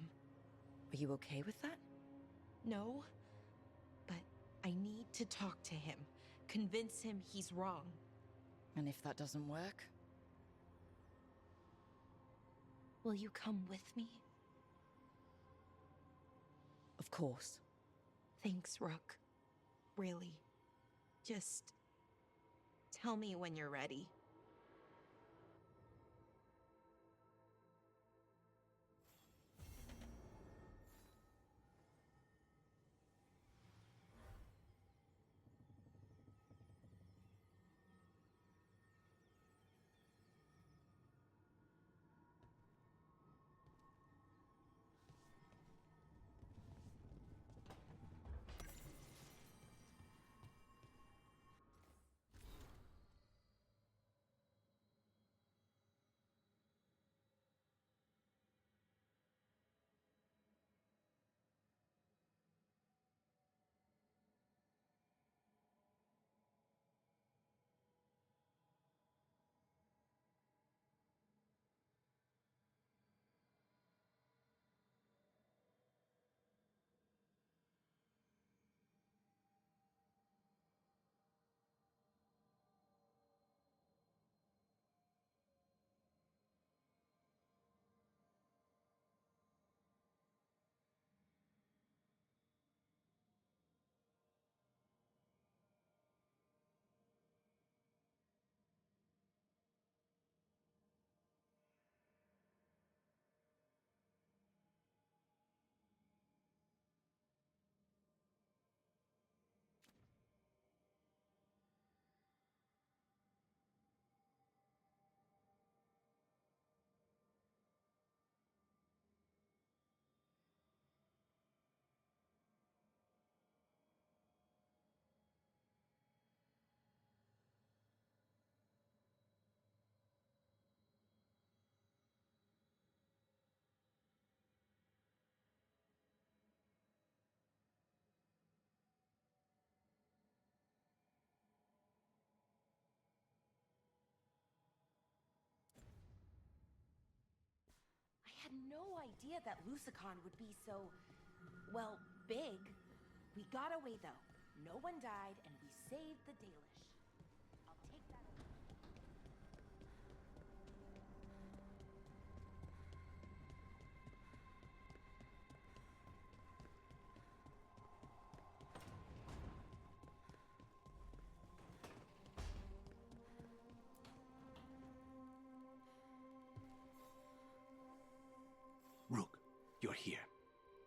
Are you okay with that? No, but I need to talk to him, convince him he's wrong. And if that doesn't work? Will you come with me? Of course. Thanks, Rook. Really. Just tell me when you're ready. had no idea that Lusicon would be so, well, big. We got away though. No one died, and we saved the Dalish. I'll take that. Rook, you're here.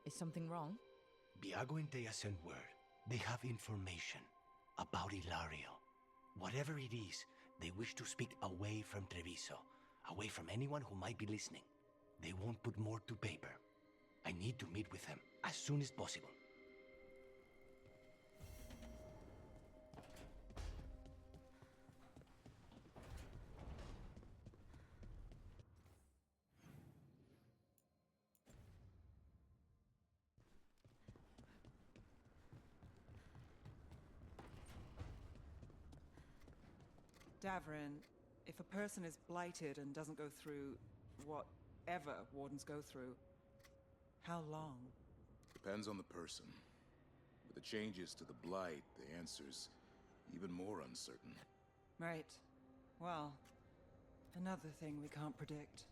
Is something wrong? Viago and Thea sent word. They have information about Ilario. Whatever it is, they wish to speak away from Treviso, away from anyone who might be listening. They won't put more to paper. I need to meet with them as soon as possible. Davrin, if a person is blighted and doesn't go through whatever wardens go through, how long? Depends on the person. With the changes to the Blight, the answer's even more uncertain. Right. Well, another thing we can't predict.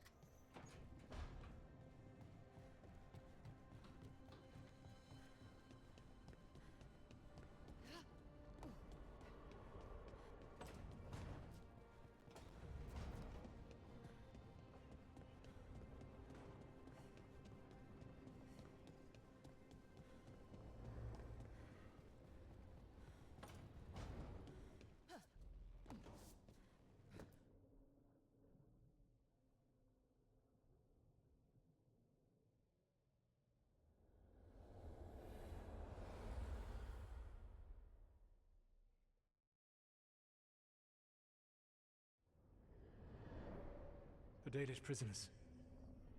The Dalish prisoners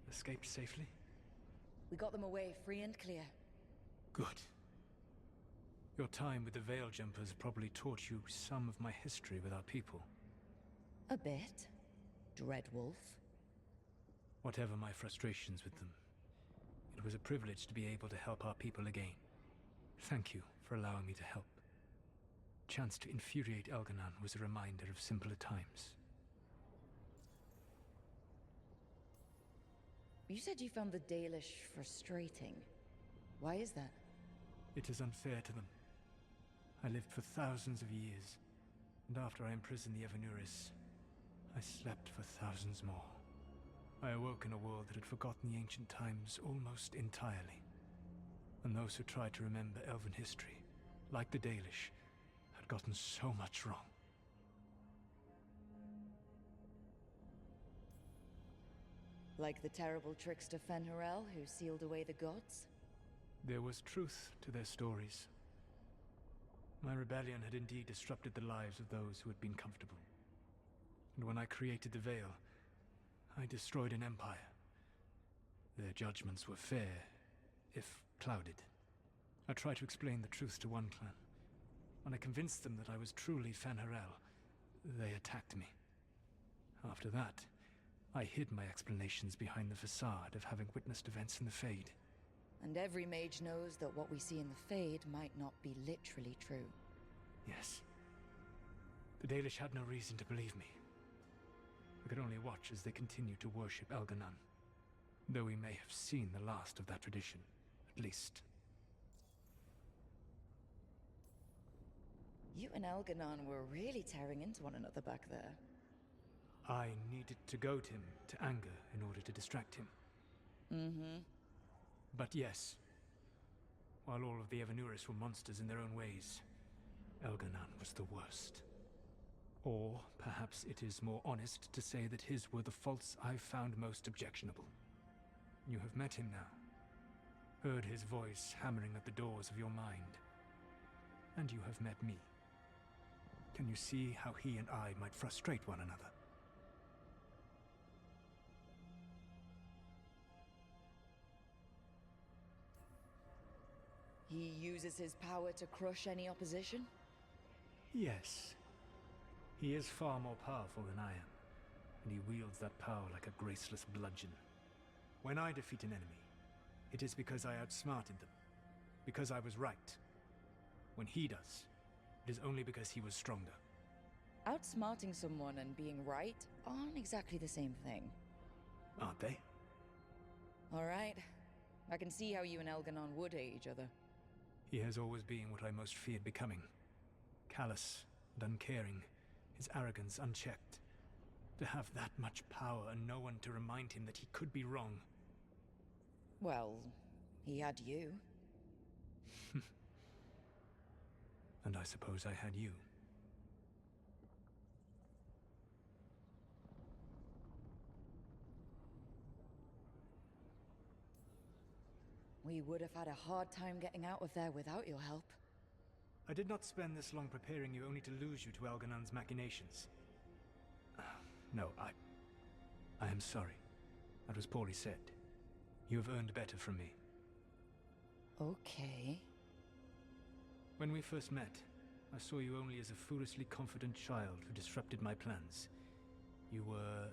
escaped safely? We got them away free and clear. Good. Your time with the Veil Jumpers probably taught you some of my history with our people. A bit. Dreadwolf. Whatever my frustrations with them, it was a privilege to be able to help our people again. Thank you for allowing me to help. Chance to infuriate Elganon was a reminder of simpler times. You said you found the Dalish frustrating. Why is that? It is unfair to them. I lived for thousands of years, and after I imprisoned the Evanuris, I slept for thousands more. I awoke in a world that had forgotten the ancient times almost entirely. And those who tried to remember Elven history, like the Dalish, had gotten so much wrong. Like the terrible trickster Fen'Harel who sealed away the gods? There was truth to their stories. My rebellion had indeed disrupted the lives of those who had been comfortable. And when I created the Veil, I destroyed an empire. Their judgments were fair, if clouded. I tried to explain the truth to one clan. When I convinced them that I was truly Fen'Harel, they attacked me. After that, I hid my explanations behind the facade of having witnessed events in the Fade. And every mage knows that what we see in the Fade might not be literally true. Yes. The Dalish had no reason to believe me. I could only watch as they continued to worship Elganon, though we may have seen the last of that tradition, at least. You and Elganon were really tearing into one another back there. I needed to goad him to anger in order to distract him. Mm-hmm. But yes, while all of the Evanuris were monsters in their own ways, Elganon was the worst. Or perhaps it is more honest to say that his were the faults I found most objectionable. You have met him now, heard his voice hammering at the doors of your mind, and you have met me. Can you see how he and I might frustrate one another? He uses his power to crush any opposition? Yes. He is far more powerful than I am, and he wields that power like a graceless bludgeon. When I defeat an enemy, it is because I outsmarted them, because I was right. When he does, it is only because he was stronger. Outsmarting someone and being right aren't exactly the same thing. Aren't they? All right. I can see how you and Elganon would hate each other. He has always been what I most feared becoming. Callous and uncaring, his arrogance unchecked. To have that much power and no one to remind him that he could be wrong. Well, he had you. And I suppose I had you. We would have had a hard time getting out of there without your help. I did not spend this long preparing you only to lose you to Elganon's machinations. No, I am sorry. That was poorly said. You have earned better from me. Okay. When we first met, I saw you only as a foolishly confident child who disrupted my plans. You were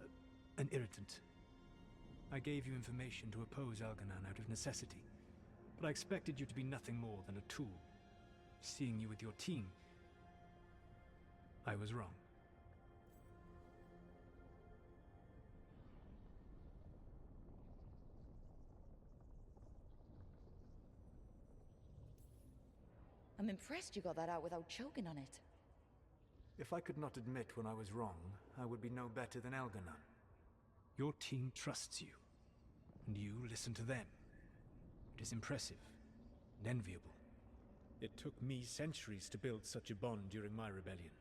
an irritant. I gave you information to oppose Elganon out of necessity, but I expected you to be nothing more than a tool. Seeing you with your team, I was wrong. I'm impressed you got that out without choking on it. If I could not admit when I was wrong, I would be no better than Elganon. Your team trusts you, and you listen to them. It is impressive and enviable. It took me centuries to build such a bond during my rebellion,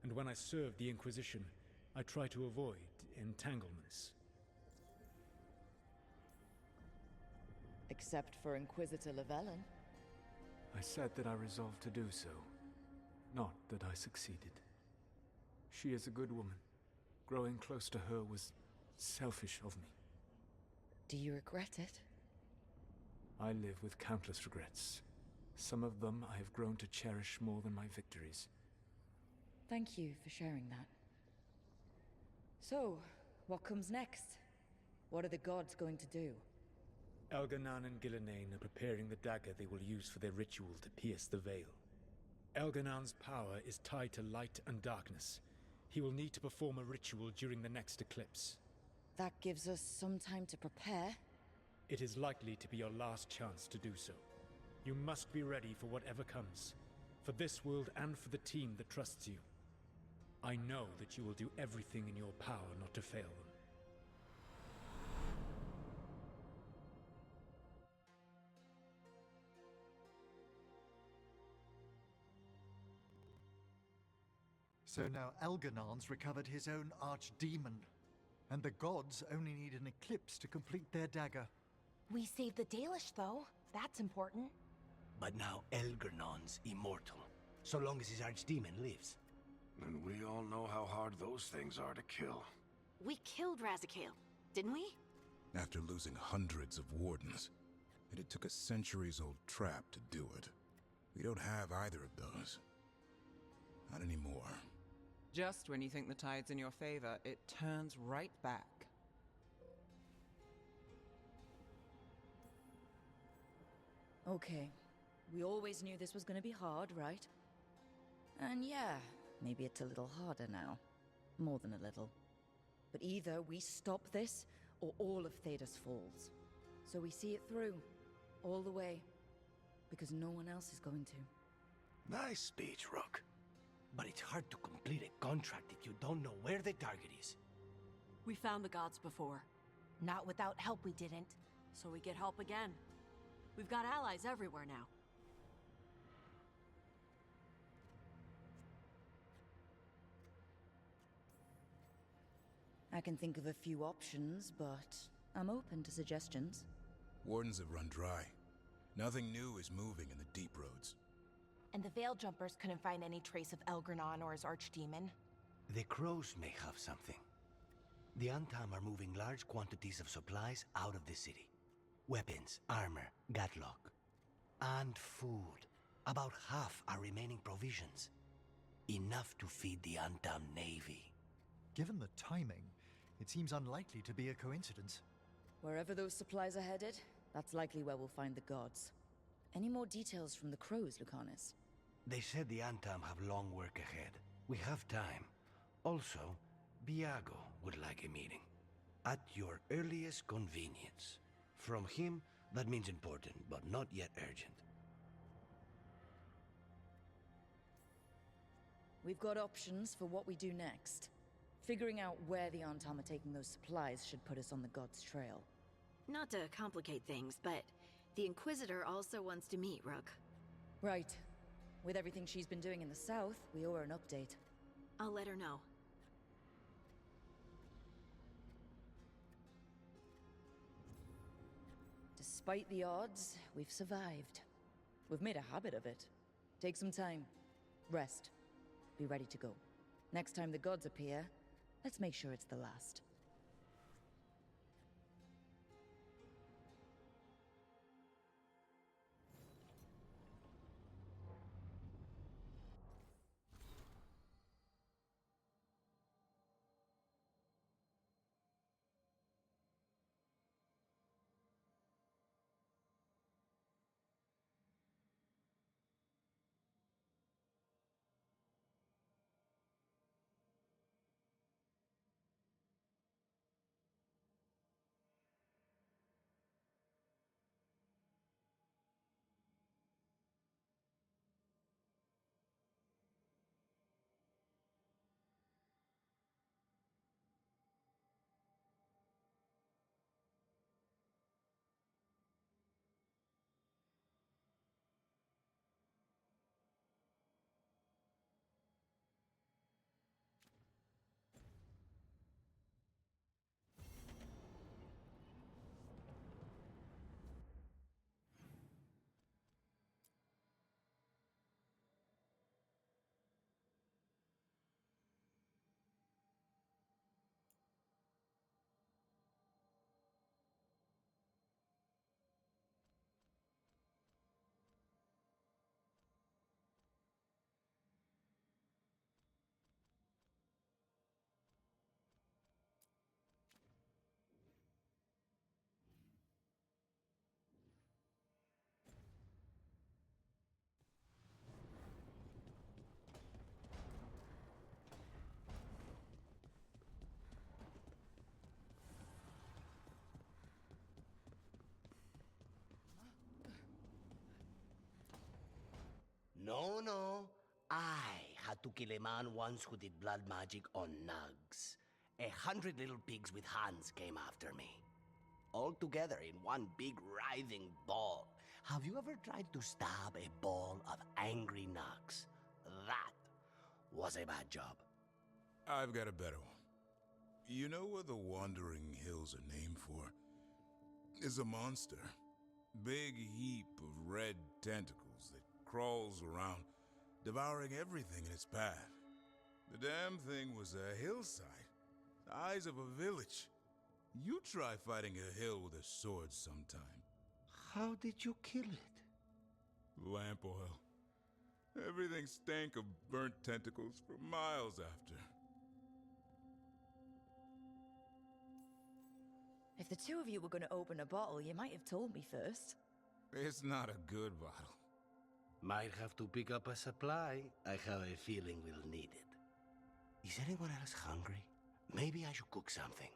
and when I served the Inquisition, I tried to avoid entanglements. Except for Inquisitor Llewellyn. I said that I resolved to do so, not that I succeeded. She is a good woman. Growing close to her was selfish of me. Do you regret it? I live with countless regrets. Some of them I have grown to cherish more than my victories. Thank you for sharing that. So, what comes next? What are the gods going to do? Elganon and Gillenane are preparing the dagger they will use for their ritual to pierce the veil. Elganon's power is tied to light and darkness. He will need to perform a ritual during the next eclipse. That gives us some time to prepare. It is likely to be your last chance to do so. You must be ready for whatever comes, for this world and for the team that trusts you. I know that you will do everything in your power not to fail them. So now Elganon's recovered his own archdemon, and the gods only need an eclipse to complete their dagger. We saved the Dalish, though. That's important. But now Elganon's immortal, so long as his archdemon lives. And we all know how hard those things are to kill. We killed Razikale, didn't we? After losing hundreds of wardens, and it took a centuries-old trap to do it. We don't have either of those. Not anymore. Just when you think the tide's in your favor, it turns right back. Okay. We always knew this was gonna be hard, right? And yeah, maybe it's a little harder now. More than a little. But either we stop this, or all of Thedas falls. So we see it through. All the way. Because no one else is going to. Nice speech, Rook. But it's hard to complete a contract if you don't know where the target is. We found the gods before. Not without help, we didn't. So we get help again. We've got allies everywhere now. I can think of a few options, but I'm open to suggestions. Wardens have run dry. Nothing new is moving in the deep roads. And the Veil Jumpers couldn't find any trace of Elgranon or his archdemon. The crows may have something. The Antam are moving large quantities of supplies out of the city. Weapons, armor, gatlock. And food. About half are remaining provisions. Enough to feed the Antam navy. Given the timing, it seems unlikely to be a coincidence. Wherever those supplies are headed, that's likely where we'll find the gods. Any more details from the crows, Lucanus? They said the Antam have long work ahead. We have time. Also, Biago would like a meeting. At your earliest convenience. From him, that means important, but not yet urgent. We've got options for what we do next. Figuring out where the Antam are taking those supplies should put us on the gods' trail. Not to complicate things, but the Inquisitor also wants to meet Rook. Right. With everything she's been doing in the south, we owe her an update. I'll let her know. Despite the odds, we've survived. We've made a habit of it. Take some time. Rest. Be ready to go. Next time the gods appear, let's make sure it's the last. No. I had to kill a man once who did blood magic on Nugs. 100 little pigs with hands came after me. All together in one big writhing ball. Have you ever tried to stab a ball of angry Nugs? That was a bad job. I've got a better one. You know what the Wandering Hills are named for? It's a monster. Big heap of red tentacles that crawls around, devouring everything in its path. The damn thing was a hillside, the size of a village. You try fighting a hill with a sword sometime. How did you kill it? Lamp oil. Everything stank of burnt tentacles for miles after. If the two of you were going to open a bottle, you might have told me first. It's not a good bottle. Might have to pick up a supply. I have a feeling we'll need it. Is anyone else hungry? Maybe I should cook something.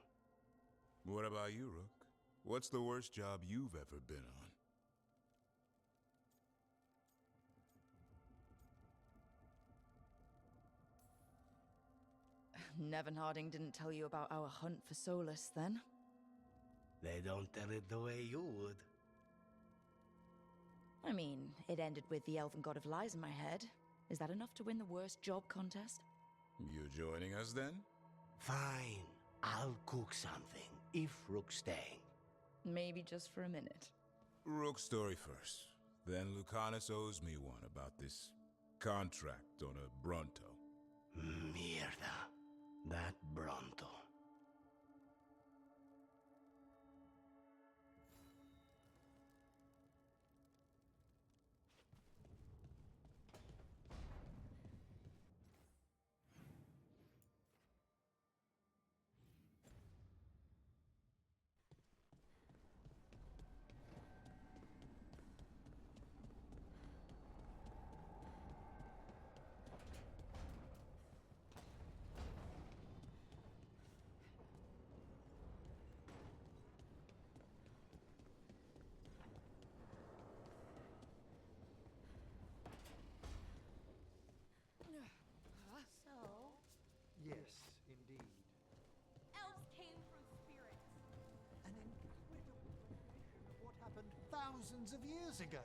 What about you, Rook? What's the worst job you've ever been on? Nevin Harding didn't tell you about our hunt for Solus, then? They don't tell it the way you would. I mean, it ended with the Elven God of Lies in my head. Is that enough to win the worst job contest? You joining us then? Fine. I'll cook something, if Rook's staying. Maybe just for a minute. Rook's story first. Then Lucanus owes me one about this contract on a Bronto. Mierda. That Bronto. thousands of years ago.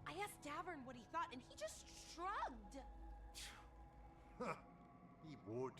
I asked Davern what he thought, and he just shrugged. He would.